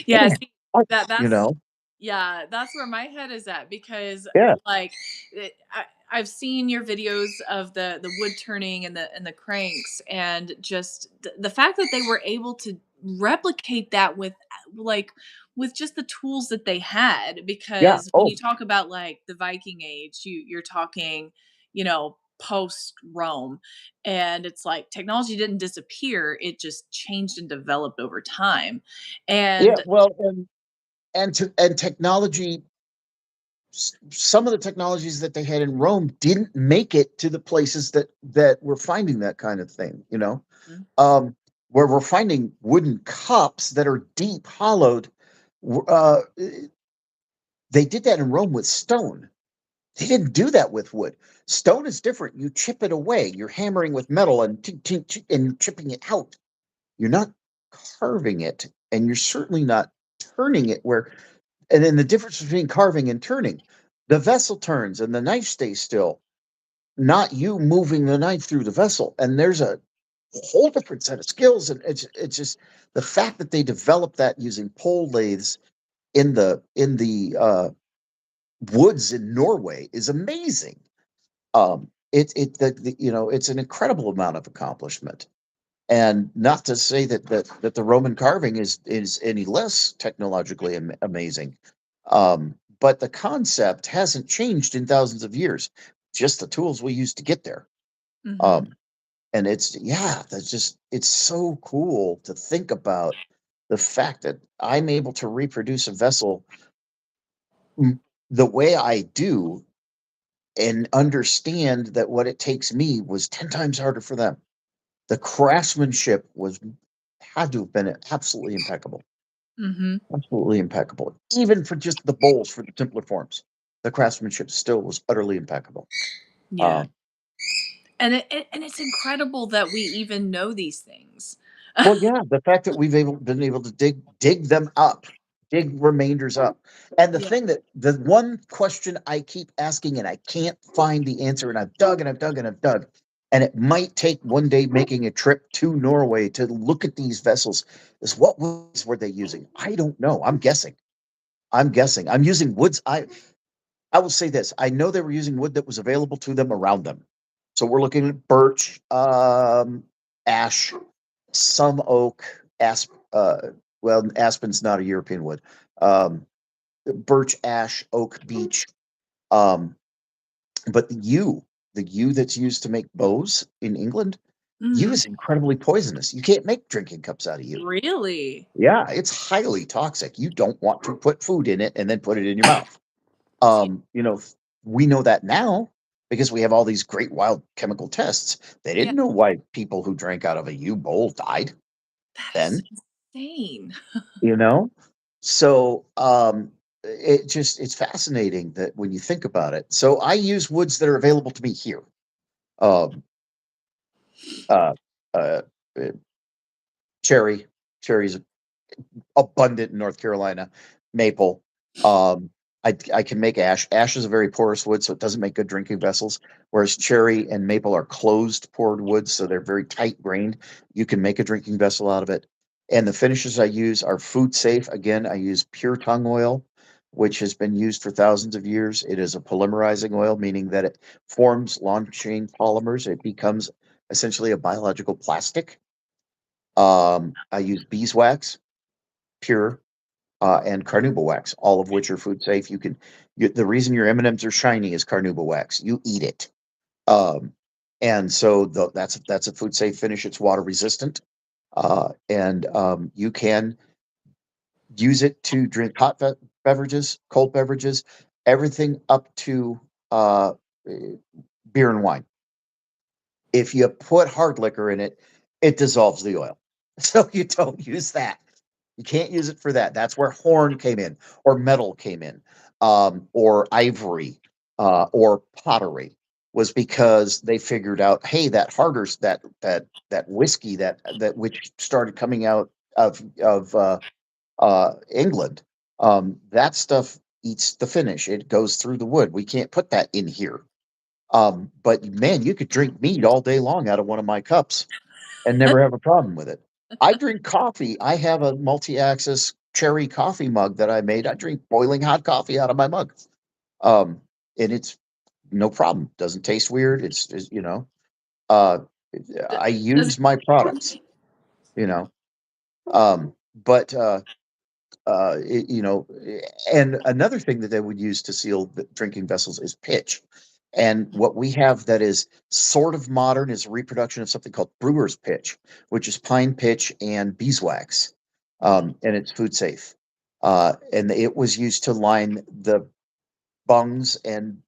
Yeah, Man, see, what, that you that's know? yeah, that's where my head is at because, Yeah, like, I've seen your videos of the wood turning and the cranks, and just the fact that they were able to replicate that with, like, with just the tools that they had. yeah. Because when Oh, you talk about, like, the Viking Age, you're talking, post Rome, and it's like technology didn't disappear; it just changed and developed over time, yeah. and Well, and technology. Some of the technologies that they had in Rome didn't make it to the places that were finding that kind of thing. Um, where we're finding wooden cups that are deep hollowed. They did that in Rome with stone. They didn't do that with wood. Stone is different. You chip it away. You're hammering with metal and and chipping it out. You're not carving it, and you're certainly not turning it. And then the difference between carving and turning, the vessel turns and the knife stays still, not you moving the knife through the vessel. And there's a whole different set of skills, and it's just the fact that they developed that using pole lathes in the woods in Norway is amazing. It's an incredible amount of accomplishment, and not to say that the Roman carving is any less technologically amazing, but the concept hasn't changed in thousands of years. Just the tools we use to get there. Mhm. Um, and it's so cool to think about the fact that I'm able to reproduce a vessel mm, the way I do and understand that what it takes me was 10 times harder for them. The craftsmanship was had to have been absolutely impeccable. Mhm. Absolutely impeccable. Even for just the bowls for the simpler forms. The craftsmanship still was utterly impeccable. Yeah. Um, And it's incredible that we even know these things. well, yeah, the fact that been able to dig them up, dig remainders up. And Yeah. the one question I keep asking and I can't find the answer, and I've dug and I've dug and I've dug, and it might take one day making a trip to Norway to look at these vessels, is what woods were they using? I don't know. I'm guessing. I'm guessing. I'm using woods. I will say this. I know they were using wood that was available to them around them. So we're looking at birch, ash, some oak, well, aspen's not a European wood. Um, Birch, ash, oak, beech. Um, but the yew that's used to make bows in England, yew Mhm. is incredibly poisonous. You can't make drinking cups out of yew. Really? Yeah, it's highly toxic. You don't want to put food in it and then put it in your mouth. See, Um, you know, we know that now because we have all these great wild chemical tests. They yeah, didn't know why people who drank out of a U bowl died that is then, insane. you know? So, it's fascinating that when you think about it. So I use woods that are available to me here. Um, uh, uh, uh, cherry, cherries abundant in North Carolina. Maple. Um, I can make ash. Ash is a very porous wood, so it doesn't make good drinking vessels. Whereas cherry and maple are closed pored woods, so they're very tight grained. You can make a drinking vessel out of it. And the finishes I use are food safe. Again, I use pure tongue oil, which has been used for thousands of years. It is a polymerizing oil, meaning that it forms long chain polymers. It becomes essentially a biological plastic. I use beeswax, pure, and carnauba wax, all of which are food safe. The reason your M&Ms are shiny is carnauba wax. You eat it. Um, and so that's a food safe finish. It's water resistant. And you can use it to drink beverages, cold beverages, everything up to eh, beer and wine. If you put hard liquor in it, it dissolves the oil. So you don't use that. You can't use it for that. That's where horn came in, or metal came in, or ivory, or pottery, was because they figured out, hey, that harder that whiskey that which started coming out of England, that stuff eats the finish. It goes through the wood. We can't put that in here. But man, you could drink mead all day long out of one of my cups and never have a problem with it. I drink coffee. I have a multi-axis cherry coffee mug that I made. I drink boiling hot coffee out of my mug. Um, and it's no problem. Doesn't taste weird. It's uh, I Doesn't use my products, you know. But and another thing that they would use to seal the drinking vessels is pitch. And what we have that is sort of modern is a reproduction of something called brewer's pitch, which is pine pitch and beeswax, and it's food safe. And it was used to line the bungs and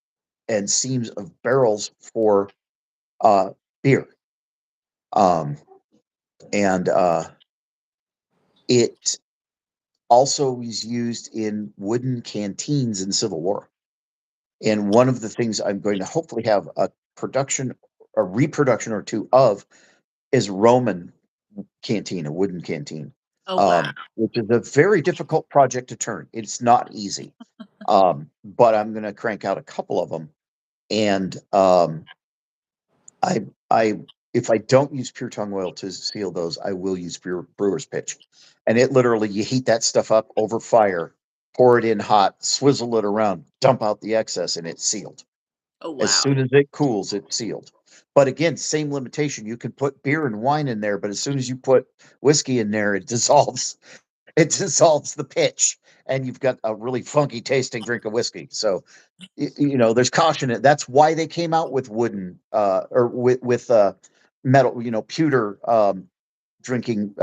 seams of barrels for uh, beer. Um, and it also was used in wooden canteens in Civil War. And one of the things I'm going to hopefully have a reproduction or two of is Roman canteen, a wooden canteen, Oh, wow. which is a very difficult project to turn. It's not easy. But I'm going to crank out a couple of them. And I, if I don't use pure tongue oil to seal those, I will use pure brewer's pitch. And it literally, you heat that stuff up over fire, pour it in hot, swizzle it around, dump out the excess, and it's sealed. Oh, As wow. soon as it cools, it's sealed. But again, same limitation. You can put beer and wine in there, but as soon as you put whiskey in there, it dissolves. It dissolves the pitch, and you've got a really funky tasting drink of whiskey. So, there's caution. That's why they came out with wooden or with metal, pewter drinking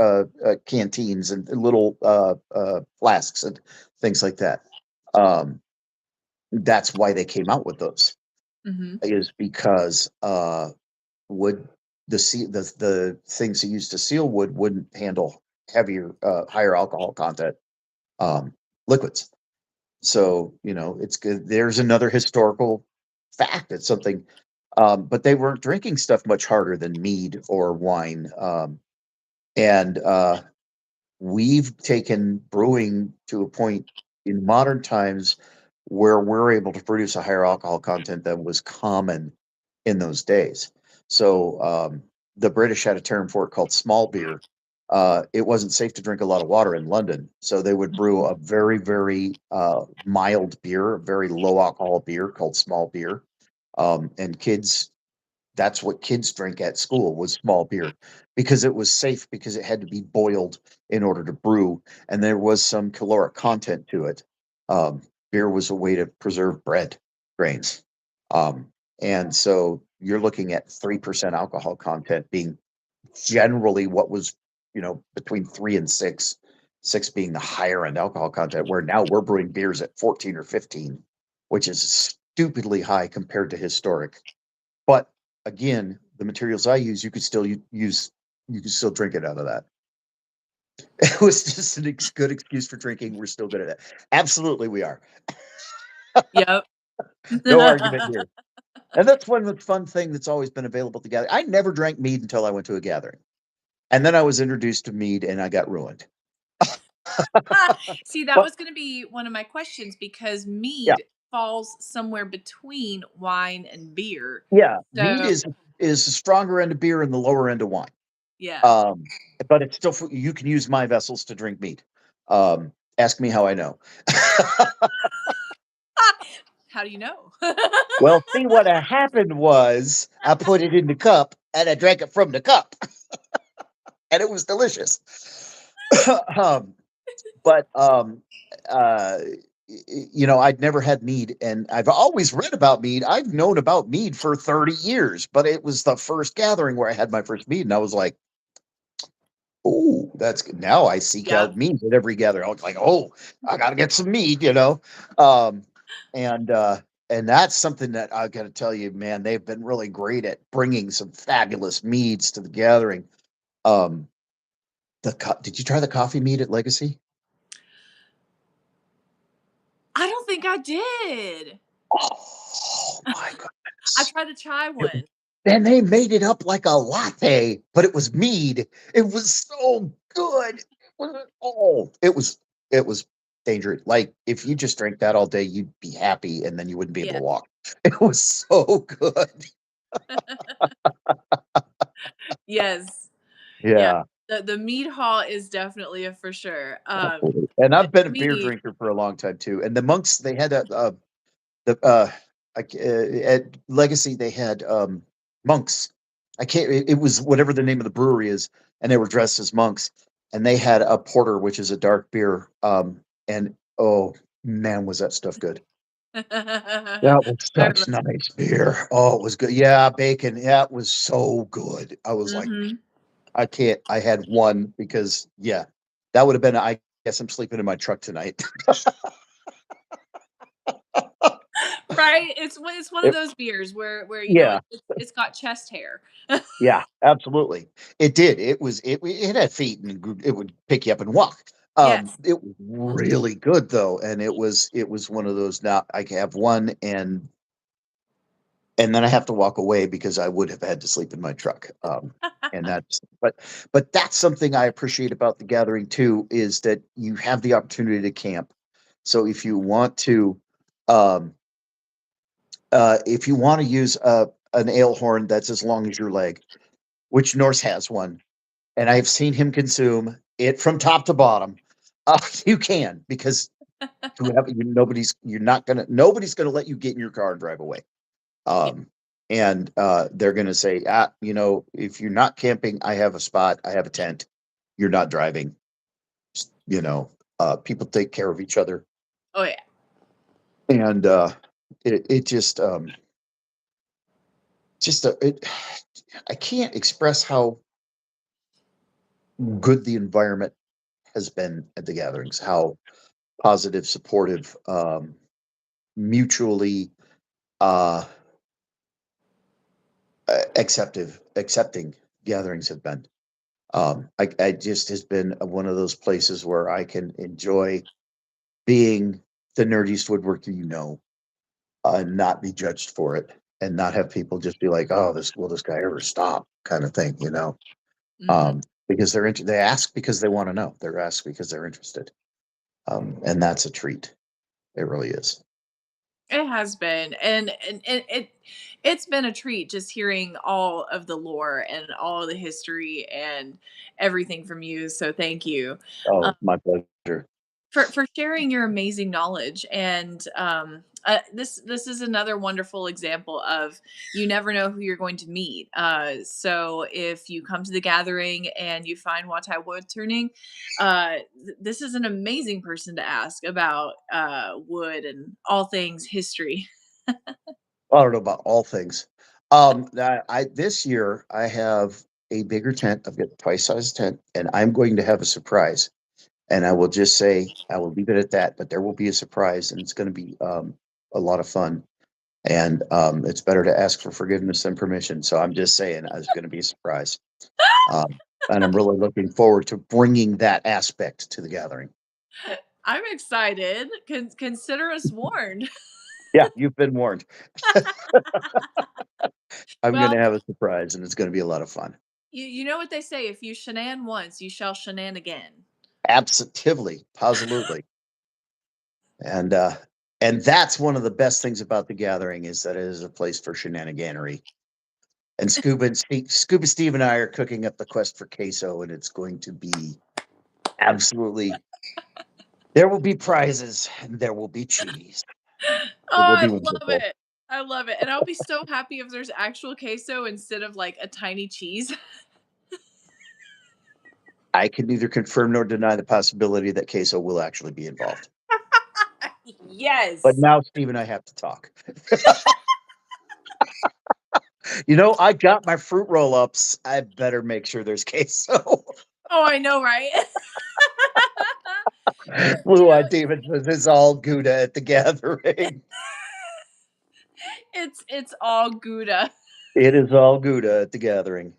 canteens and little flasks and things like that. Um, that's why they came out with those Mhm. is because wood the things they used to seal wood wouldn't handle higher alcohol content um, liquids. So it's good. There's another historical fact. It's something, but they weren't drinking stuff much harder than mead or wine, and we've taken brewing to a point in modern times where we're able to produce a higher alcohol content than was common in those days. So the British had a term for it called small beer. It wasn't safe to drink a lot of water in London, so they would brew a very, very mild beer, a very low alcohol beer called small beer. And kids that's what kids drink at school was small beer because it was safe because it had to be boiled in order to brew and there was some caloric content to it. Beer was a way to preserve bread grains. Um, and so you're looking at 3% alcohol content being generally what was, between 3 and 6, 6 being the higher end alcohol content, where now we're brewing beers at 14 or 15, which is stupidly high compared to historic. But again, the materials I use, you could still use, you could still drink it out of that. It was just a good excuse for drinking. We're still good at it. Absolutely, we are. Yep. No argument here. And that's one of the fun thing that's always been available to gather. I never drank mead until I went to a gathering. And then I was introduced to mead and I got ruined. See, that But was gonna be one of my questions because yeah, mead falls somewhere between wine and beer. yeah, mead So, is the stronger end of beer and the lower end of wine. yeah. Um, but it's still you can use my vessels to drink mead. Ask me how I know. How do you know? Well, see what had happened was I put it in the cup and I drank it from the cup, and it was delicious. um, but uh, I'd never had mead, and I've always read about mead. I've known about mead for 30 years, but it was the first gathering where I had my first mead, and I was like, "Oh, that's good." Now I seek Yep. out mead at every gathering. I was like, "Oh, I got to get some mead," um, and uh, and that's something that I got to tell you, man. They've been really great at bringing some fabulous meads to the gathering. Um, did you try the coffee mead at Legacy? I don't think I did. Oh my I goodness! tried the chai It was, one. and they made it up like a latte, but it was mead. It was so good. It was dangerous. Like, if you just drank that all day, you'd be happy, and then you wouldn't be able Yeah. to walk. It was so good. Yes. Yeah. Yeah. The mead hall is definitely a for sure. Absolutely. And And I've been a for beer me drinker for a long time too. And the monks, they had the at Legacy, they had monks. I can't. It was whatever the name of the brewery is, and they were dressed as monks, and they had a porter, which is a dark beer. And oh man, was that stuff good? That was I such nice beer. Oh, it was good. Yeah, bacon. Yeah, it was so good. I was like, Mhm. I can't. I had one because yeah, that would have been. I guess I'm sleeping in my truck tonight. Right? It's one of It, those beers where, yeah, it's got chest hair. yeah, absolutely. It did. It had feet and it would pick you up and walk. Yes. It was really good though, and it was one of those. Now I can have one, and then I have to walk away because I would have had to sleep in my truck. And that's but that's something I appreciate about the gathering too, is that you have the opportunity to camp. So um, if you want to use an ale horn that's as long as your leg, which Norse has one, and I've seen him consume it from top to bottom. You can, because nobody's gonna let you get in your car and drive away. Yeah. And they're going to say, if you're not camping, I have a spot, I have a tent. You're not driving. You know, people take care of each other, Oh, yeah. and it just I can't express how good the environment has been at the gatherings. How positive, supportive, mutually uh, accepting gatherings have been. I just has been one of those places where I can enjoy being the nerdiest woodworker, and not be judged for it, and not have people just be like, "Oh, will this guy ever stop?" kind of thing. Mhm. Because they ask because they want to know. They're asked because they're interested, and that's a treat. It really is. It has been, and it's been a treat just hearing all of the lore and all of the history and everything from you, so thank you. Um, Oh, my pleasure. for sharing your amazing knowledge and this is another wonderful example of you never know who you're going to meet. So if you come to the gathering and you find Wah-Tie Woodturning, this is an amazing person to ask about wood and all things history. I don't know about all things. I this year I have a bigger tent. I've got twice size tent, and I'm going to have a surprise. And I will just say, I will leave it at that, but there will be a surprise, and it's going to be a lot of fun. And it's better to ask for forgiveness than permission. So I'm just saying, it's going to be a surprise. And I'm really looking forward to bringing that aspect to the gathering. I'm excited. Consider us warned. Yeah, you've been warned. I'm going Well, to have a surprise, and it's going to be a lot of fun. you know what they say, if you shenan once, you shall shenan again. Absolutely, positively. And that's one of the best things about the gathering, is that it is a place for shenaniganery. And Scuba Steve and I are cooking up the quest for queso, and it's going to be absolutely. There will be prizes, and there will be cheese. Oh, It will I be love wonderful. it. I love it, and I'll be so happy if there's actual queso instead of, like, a tiny cheese. I can neither confirm nor deny the possibility that queso will actually be involved. But Yes. now Steve and I have to talk. I got my fruit roll ups. I better make sure there's queso. Oh, I know, right? You Blue know, Eyed David says it's all Gouda at the gathering. it's all Gouda. It is all Gouda at the gathering.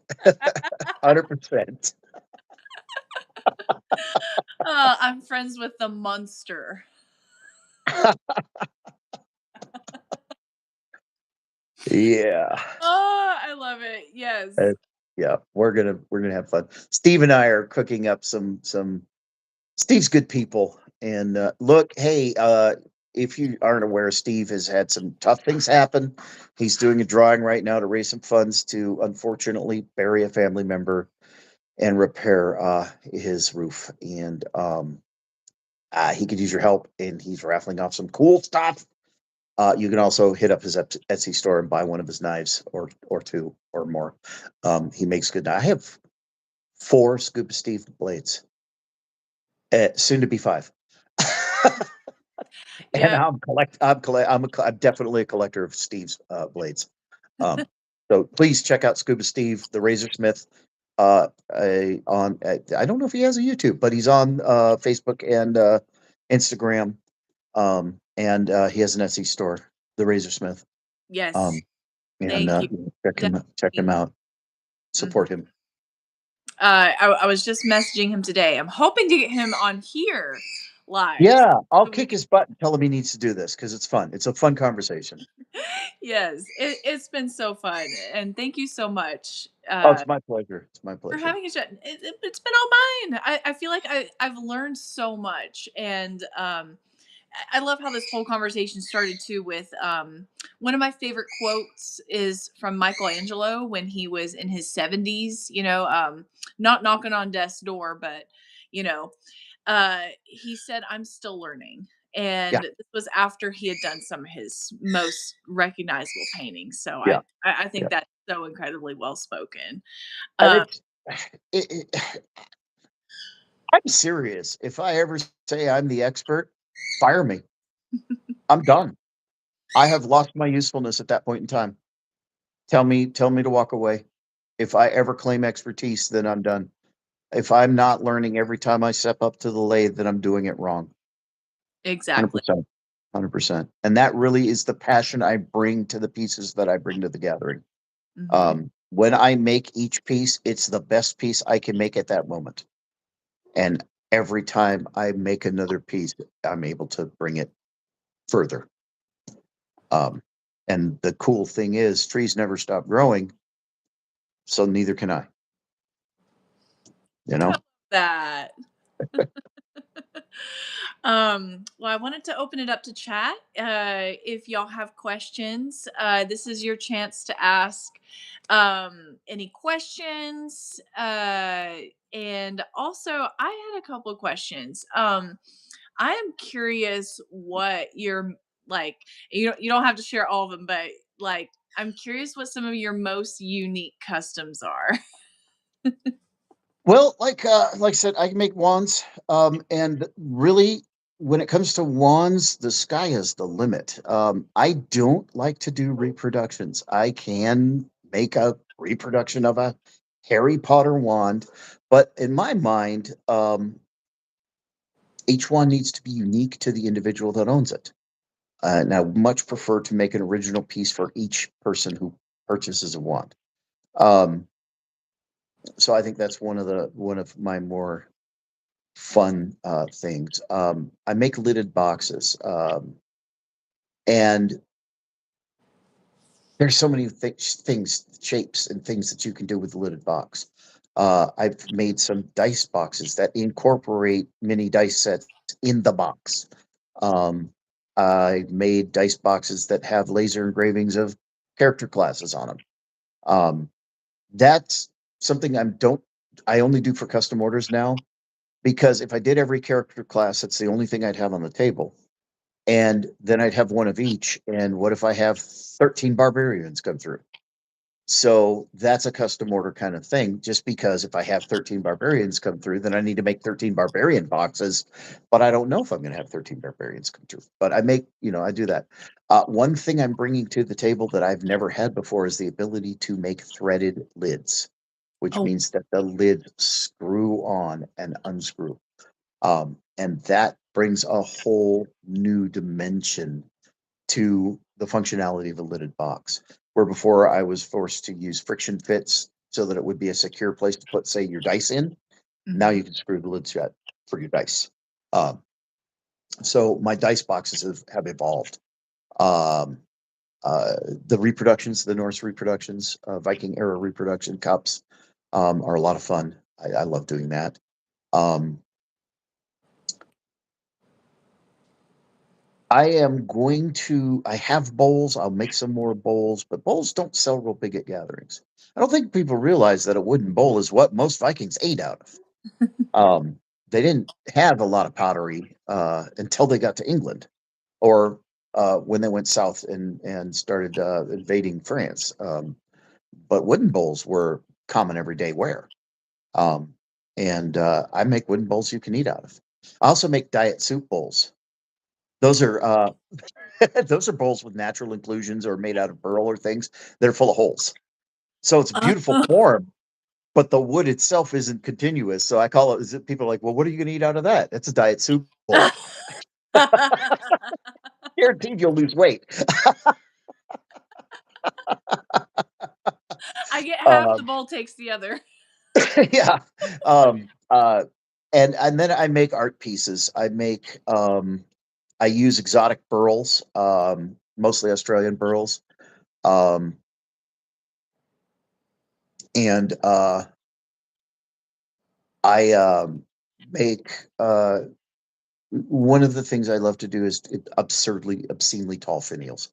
100%. I'm friends with the monster. Yeah. Oh, I love it. Yes. Uh, yeah, we're gonna have fun. Steve and I are cooking up some Steve's good people. And look, hey, if you aren't aware, Steve has had some tough things happen. He's doing a drawing right now to raise some funds to unfortunately bury a family member and repair his roof. And he could use your help, and he's raffling off some cool stuff. You can also hit up his Etsy store and buy one of his knives, or two or more. He makes good. I have 4 Scuba Steve blades, soon to be 5. And Yeah. I'm definitely a collector of Steve's blades. Um, so please check out Scuba Steve, the Razor Smith. I don't know if he has a YouTube, but he's on Facebook and Instagram. And he has an Etsy store, the Razor Smith. Yes. Um, and Thank you. check him Definitely. out. Mhm. Support him. I was just messaging him today. I'm hoping to get him on here live. Yeah, I'll So we kick can his butt and tell him he needs to do this because it's fun. It's a fun conversation. yes, it's been so fun, and thank you so much, Oh, it's my pleasure. It's my for pleasure. having a chat. It's been all mine. I feel like I've learned so much, and I love how this whole conversation started too with one of my favorite quotes is from Michelangelo when he was in his 70s, not knocking on death's door, but you know, he said, I'm still learning. Yeah, And this was after he had done some of his most recognizable paintings. So yeah, I yeah. think that's so incredibly well spoken. And Um, I'm serious. If I ever say I'm the expert, fire me. I'm done. I have lost my usefulness at that point in time. Tell me to walk away. If I ever claim expertise, then I'm done. If I'm not learning every time I step up to the lathe, then I'm doing it wrong. exactly. 100%. 100%. And that really is the passion I bring to the pieces that I bring to the gathering. Hmm. When I make each piece, it's the best piece I can make at that moment. And every time I make another piece, I'm able to bring it further. Um, and the cool thing is, trees never stop growing, so neither can I. You I love know? that. Well, I wanted to open it up to chat. If y'all have questions, this is your chance to ask any questions. And also, I had a couple of questions. I am curious what your like. You don't have to share all of them, but like, I'm curious what some of your most unique customs are. Well, like I said, I can make wands. And really, when it comes to wands, the sky is the limit. I don't like to do reproductions. I can make a reproduction of a Harry Potter wand, but in my mind, each one needs to be unique to the individual that owns it. And I much prefer to make an original piece for each person who purchases a wand. Um, so I think that's one of my more fun things. I make lidded boxes, and there's so many things, shapes, and things that you can do with a lidded box. I've made some dice boxes that incorporate mini dice sets in the box. Um, I made dice boxes that have laser engravings of character classes on them. Um, that's something I only do for custom orders now, because if I did every character class, that's the only thing I'd have on the table. And then I'd have one of each. And what if I have 13 barbarians come through? So that's a custom order kind of thing. Just because if I have 13 barbarians come through, then I need to make 13 barbarian boxes. But I don't know if I'm going to have 13 barbarians come through. But I do that. One thing I'm bringing to the table that I've never had before is the ability to make threaded lids, which Oh, means that the lids screw on and unscrew. And that brings a whole new dimension to the functionality of a lidded box. Where before I was forced to use friction fits so that it would be a secure place to put, say, your dice in. Now mhm. you can screw the lid shut for your dice. Um, so my dice boxes have evolved. Um, uh, the reproductions, the Norse reproductions, Viking era reproduction cups, are a lot of fun. I love doing that. Um, I have bowls. I'll make some more bowls, but bowls don't sell real big at gatherings. I don't think people realize that a wooden bowl is what most Vikings ate out of. They didn't have a lot of pottery until they got to England, or when they went south and started invading France. But wooden bowls were common everyday wear. Um, and I make wooden bowls you can eat out of. I also make diet soup bowls. Those are those are bowls with natural inclusions or made out of burl or things. They're full of holes. So it's a beautiful form, but the wood itself isn't continuous. So I call it, is it people are like, well, what are you going to eat out of that? It's a diet soup bowl. Guaranteed you'll lose weight. I get half, the Um, bowl takes the other. yeah. Um, uh, and then I make art pieces. I use exotic burls, mostly Australian burls. Um, and I make one of the things I love to do is obscenely tall finials,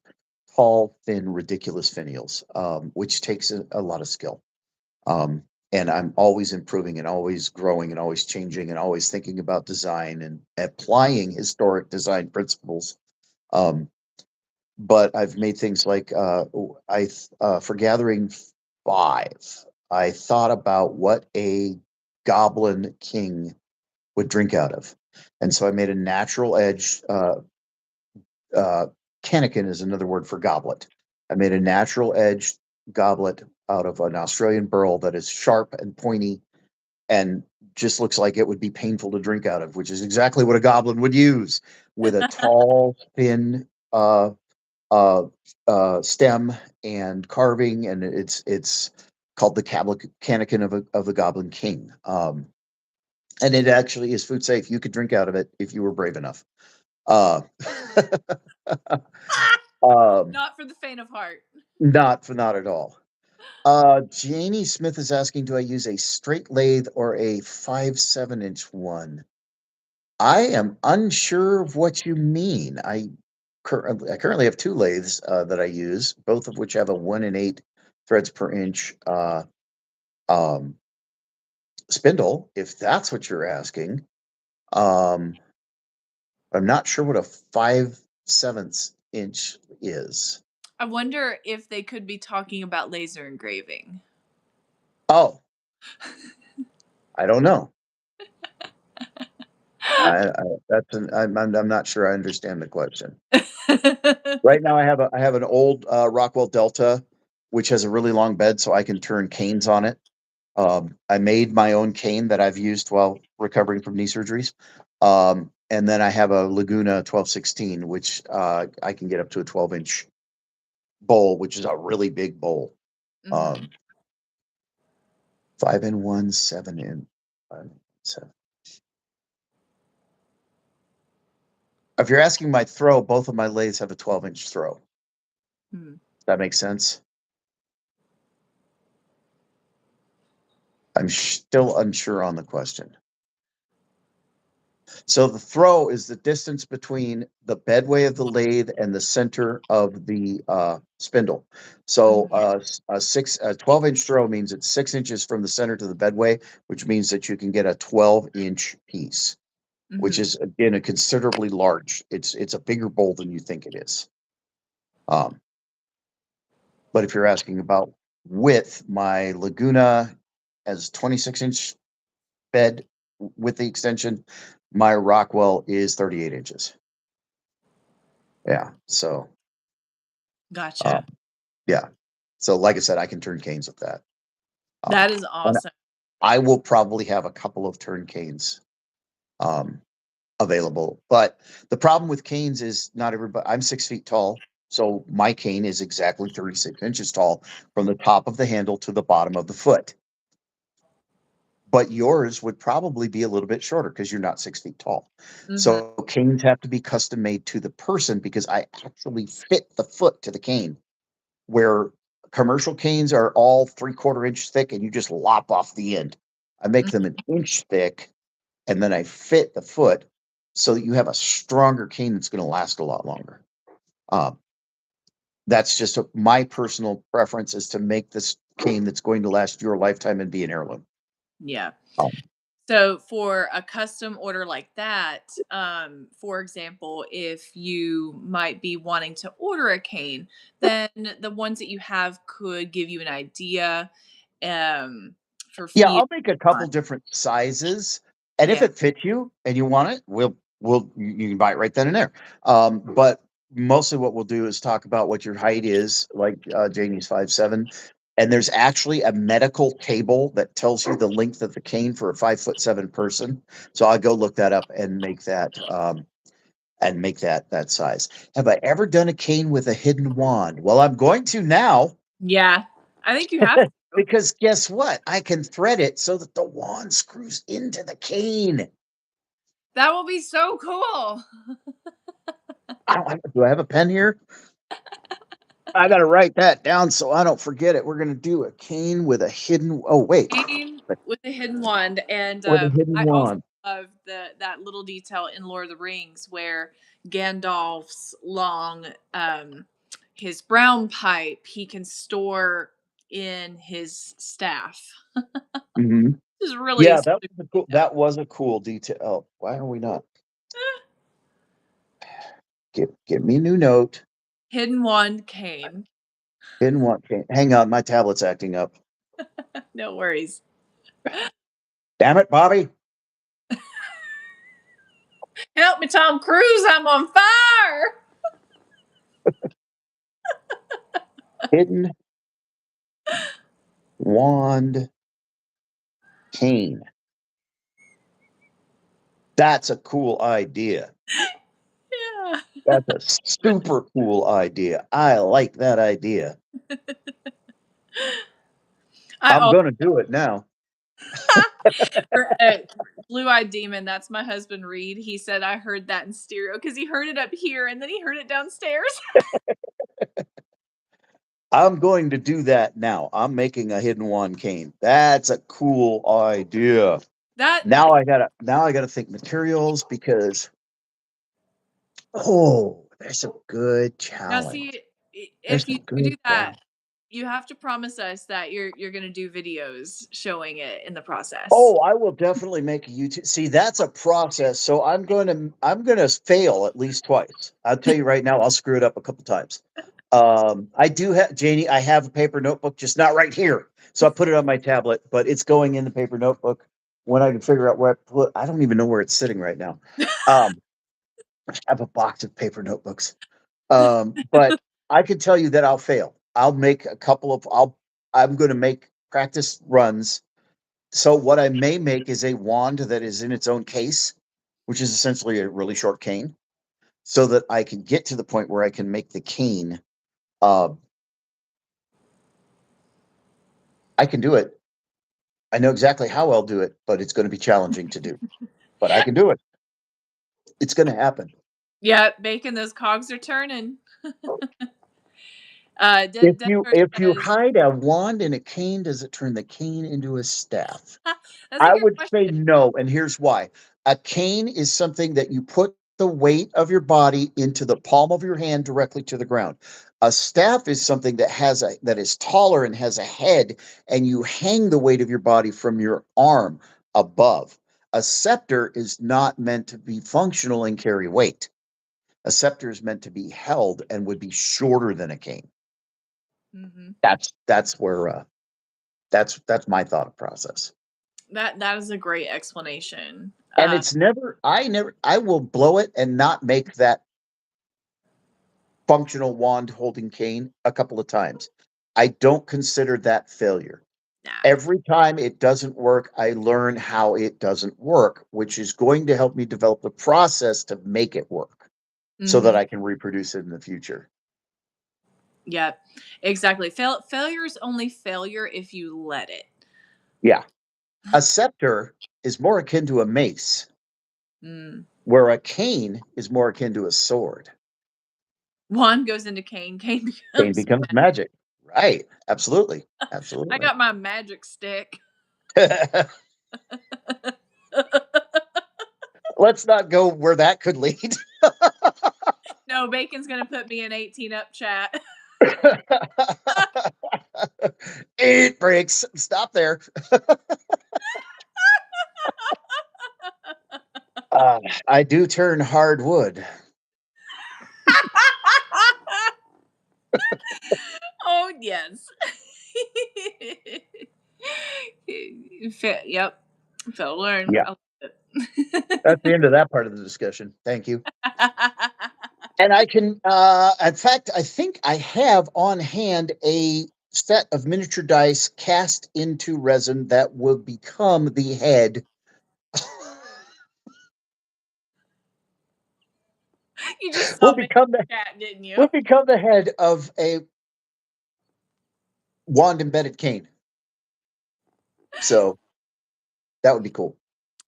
tall, thin, ridiculous finials, which takes a lot of skill. Um, and I'm always improving and always growing and always changing and always thinking about design and applying historic design principles. Um, but I've made things like for Gathering 5, I thought about what a goblin king would drink out of. And so I made a natural edge. Uh, Cannikin is another word for goblet. I made a natural edge goblet out of an Australian burl that is sharp and pointy and just looks like it would be painful to drink out of, which is exactly what a goblin would use, with a tall, thin uh, stem and carving, and it's called the Cannikin of the Goblin King. And it actually is food safe. You could drink out of it if you were brave enough. Uh, um, Not for the faint of heart. not at all. Janie Smith is asking, do I use a straight lathe or a 5/7 inch one? I am unsure of what you mean. I currently have two lathes that I use, both of which have a 1 and 8 threads per inch um, spindle, if that's what you're asking. Um, I'm not sure what a 5/7 inch is. I wonder if they could be talking about laser engraving. Oh, I don't know. I that's an I'm not sure I understand the question. Right now, I have an old Rockwell Delta, which has a really long bed, so I can turn canes on it. I made my own cane that I've used while recovering from knee surgeries. And then I have a Laguna 1216, which I can get up to a 12-inch bowl, which is a really big bowl. Mhm. Um, 5 in 1, 7 in 7. If you're asking my throw, both of my lathes have a 12-inch throw. Hmm. That makes sense. I'm still unsure on the question. So the throw is the distance between the bedway of the lathe and the center of the spindle. So a 12-inch throw means it's 6 inches from the center to the bedway, which means that you can get a 12-inch piece, which Mhm. is again a considerably large. It's a bigger bowl than you think it is. Um, but if you're asking about width, my Laguna has 26-inch bed with the extension. My Rockwell is 38 inches. Yeah. So, uh, Gotcha. yeah. So, like I said, I can turn canes with that. That is And awesome. I will probably have a couple of turn canes um, available. But the problem with canes is not everybody, I'm 6 feet tall. So, my cane is exactly 36 inches tall from the top of the handle to the bottom of the foot. But yours would probably be a little bit shorter because you're not 6 feet tall. Mhm. So canes have to be custom made to the person because I actually fit the foot to the cane, where commercial canes are all 3/4 inch thick and you just lop off the end. I make them Mhm. an inch thick and then I fit the foot so that you have a stronger cane that's going to last a lot longer. Um, that's just my personal preference is to make this cane that's going to last your lifetime and be an heirloom. Yeah. Um, So for a custom order like that, for example, if you might be wanting to order a cane, then the ones that you have could give you an idea um, for Yeah, fee. I'll make a couple different sizes, and if Yeah. it fits you and you want it, you can buy it right then and there. But mostly what we'll do is talk about what your height is, like Janie's 5'7", and there's actually a medical table that tells you the length of the cane for a 5'7" person. So I'll go look that up and make that size. Have I ever done a cane with a hidden wand? Well, I'm going to now. Yeah. I think you have to. Because guess what? I can thread it so that the wand screws into the cane. That will be so cool. Do I have a pen here? I got to write that down so I don't forget it. We're going to do a cane with a hidden. Oh, wait. Cane with a hidden wand, and With a hidden I also wand. love that little detail in Lord of the Rings where Gandalf's long his brown pipe he can store in his staff. Hmm. This is really Yeah, such a cool detail. that was a cool detail. Oh, why are we not? Give me a new note. Hidden wand cane. Hidden wand cane. Hang on, my tablet's acting up. No worries. Damn it, Bobby. Help me, Tom Cruise! I'm on fire. Hidden wand cane. That's a cool idea. Yeah. That's a super cool idea. I like that idea. I I'm also gonna do it now. Blue Eyed Demon, that's my husband Reed. He said I heard that in stereo because he heard it up here and then he heard it downstairs. I'm going to do that now. I'm making a hidden wand cane. That's a cool idea. That Now I gotta think materials because there's some good now challenge. see There's if you some do good that, challenge. you have to promise us that you're gonna do videos showing it in the process. Oh, I will definitely make a YouTube. See, that's a process. So I'm gonna fail at least twice. I'll tell you right now, I'll screw it up a couple times. I do have Janie. I have a paper notebook, just not right here. So I put it on my tablet, but it's going in the paper notebook when I can figure out where I put. I don't even know where it's sitting right now. Um, I have a box of paper notebooks. But I can tell you that I'll fail. I'll make a couple of. I'm going to make practice runs so what I may make is a wand that is in its own case, which is essentially a really short cane, so that I can get to the point where I can make the cane. Uh, I can do it. I know exactly how I'll do it, but it's going to be challenging to do. But I can do it. It's going to happen. Yeah, bacon, those cogs are turning. If you Denver if you says hide a wand in a cane, does it turn the cane into a staff? that's a I good would say question. no, and here's why. A cane is something that you put the weight of your body into the palm of your hand directly to the ground. A staff is something that is taller and has a head, and you hang the weight of your body from your arm above. A scepter is not meant to be functional and carry weight. A scepter is meant to be held and would be shorter than a cane. Mhm. That's where that's my thought process. That is a great explanation. And it's I will blow it and not make that functional wand holding cane a couple of times. I don't consider that failure. Nah. Every time it doesn't work, I learn how it doesn't work, which is going to help me develop the process to make it work so that Mhm. I can reproduce it in the future. Yeah, exactly. Failure is only failure if you let it. Yeah. A scepter is more akin to a mace, Mm. where a cane is more akin to a sword. Wand goes into cane, cane Cane becomes becomes magic. magic. Right. Absolutely. I Absolutely. got my magic stick. Let's not go where that could lead. No, Bacon's gonna put me in 18 up chat. It breaks. Stop there. I do turn hardwood. Oh yes. Yep. Fail to learn. Yeah, I love that's it. the end of that part of the discussion. Thank you. And I can, in fact, I think I have on hand a set of miniature dice cast into resin that will become the head. You just will saw Bacon become the chat, didn't you? will become the head of a wand embedded cane. So that would be cool.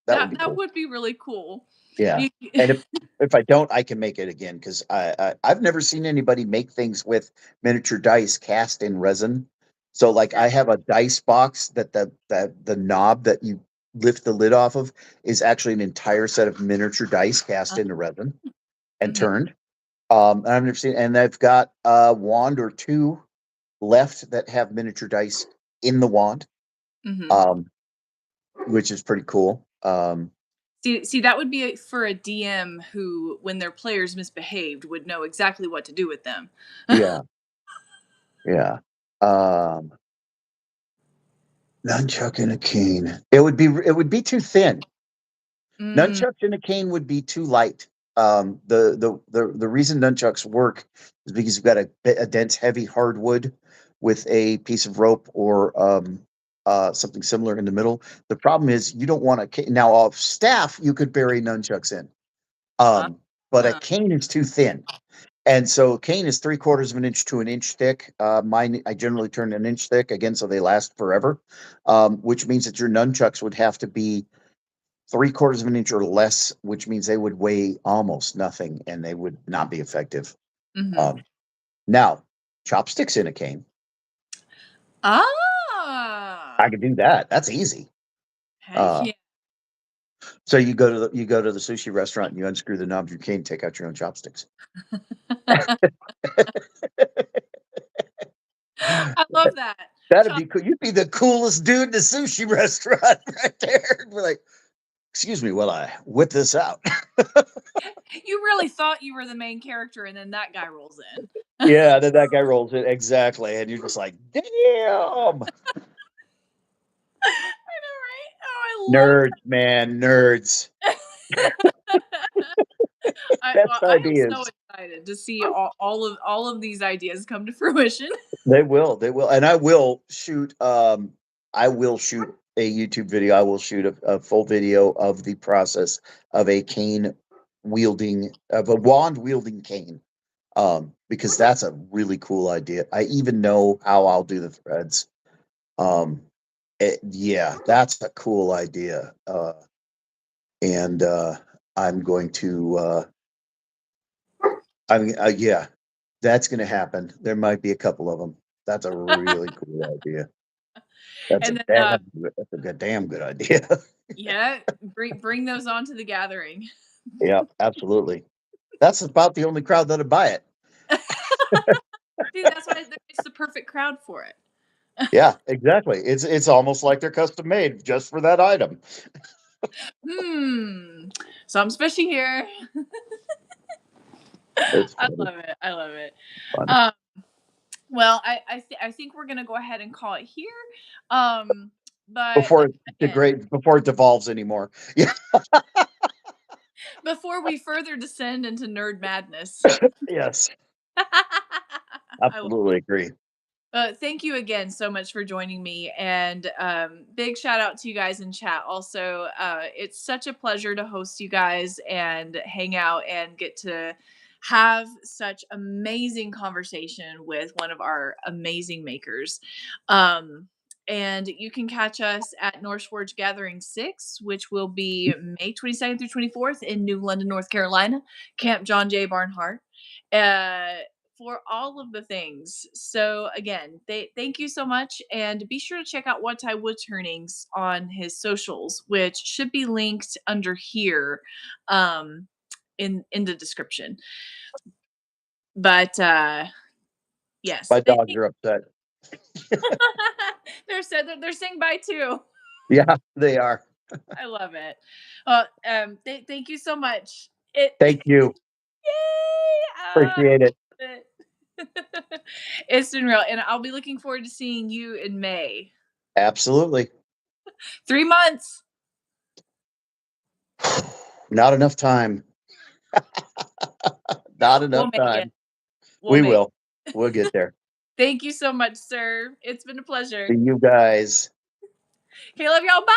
That would That be that cool. would be really cool. Yeah. You And if I don't, I can make it again because I've never seen anybody make things with miniature dice cast in resin. So like I have a dice box that the knob that you lift the lid off of is actually an entire set of miniature dice cast into resin and Mhm, turned. And I've never seen, and I've got a wand or two left that have miniature dice in the wand, mhm. um, which is pretty cool. See, that would be for a DM who, when their players misbehaved, would know exactly what to do with them. Yeah, yeah. Um, Nunchuck and a cane. It would be too thin. Mm, Nunchucks and a cane would be too light. The reason nunchucks work is because you've got a dense, heavy hardwood with a piece of rope or something similar in the middle. The problem is you don't want a cane. Now, off staff, you could bury nunchucks in, uh, but a uh, cane is too thin. And so cane is 3/4 of an inch to an inch thick. Mine, I generally turn an inch thick again, so they last forever. Which means that your nunchucks would have to be 3/4 of an inch or less, which means they would weigh almost nothing and they would not be effective. mhm. Um, Now, chopsticks in a cane, I Ah! could do that. That's easy. Heck Uh, yeah. so you go to the sushi restaurant and you unscrew the knob of your cane, take out your own chopsticks. I love that. That'd Chop be cool. You'd be the coolest dude in the sushi restaurant right there. We're like, excuse me while I whip this out. You really thought you were the main character, and then that guy rolls in. I Yeah, then that guy rolls it exactly, and you're just like, damn, know, right? Oh, nerds, man, nerds. I love Best I am so ideas. excited to see all of these ideas come to fruition. They will, and I will shoot a YouTube video. I will shoot a full video of the process of a wand wielding cane. Because that's a really cool idea. I even know how I'll do the threads. Um, yeah, that's a cool idea. And I'm going to, yeah, that's going to happen. There might be a couple of them. That's a really cool idea. That's a And then damn, that's a good, damn good idea. yeah, bring those on to the gathering. Yeah, absolutely. That's about the only crowd that'll buy it. See, that's why it's the perfect crowd for it. Yeah, exactly. It's almost like they're custom made just for that item. Hmm. Something special here. It's I funny, love it. I love it. funny. Um, well, I think we're gonna go ahead and call it here. Um, but Before it again, before it devolves anymore. Yeah, before we further descend into nerd madness. yes, I love absolutely agree. thank you again so much for joining me, and big shout out to you guys in chat. Also, it's such a pleasure to host you guys and hang out and get to have such amazing conversation with one of our amazing makers. Um, and you can catch us at NorseForged Gathering 6, which will be May 22nd through 24th in New London, North Carolina, Camp John J. Barnhart. Uh, for all of the things. So again, thank you so much, and be sure to check out Wah-Tie Woodturnings on his socials, which should be linked under here, um, in the description. But yes, My dogs are upset. they're saying bye too. Yeah, they are. I love it. Well, thank you so much. It Thank you. Yay! Appreciate it. It. It's been real, and I'll be looking forward to seeing you in May. Absolutely. 3 months. Not enough time. Not We'll enough make it. time. We'll We make will. We'll get there. Thank you so much, sir. It's been a pleasure. See you guys. Okay, love y'all. Bye.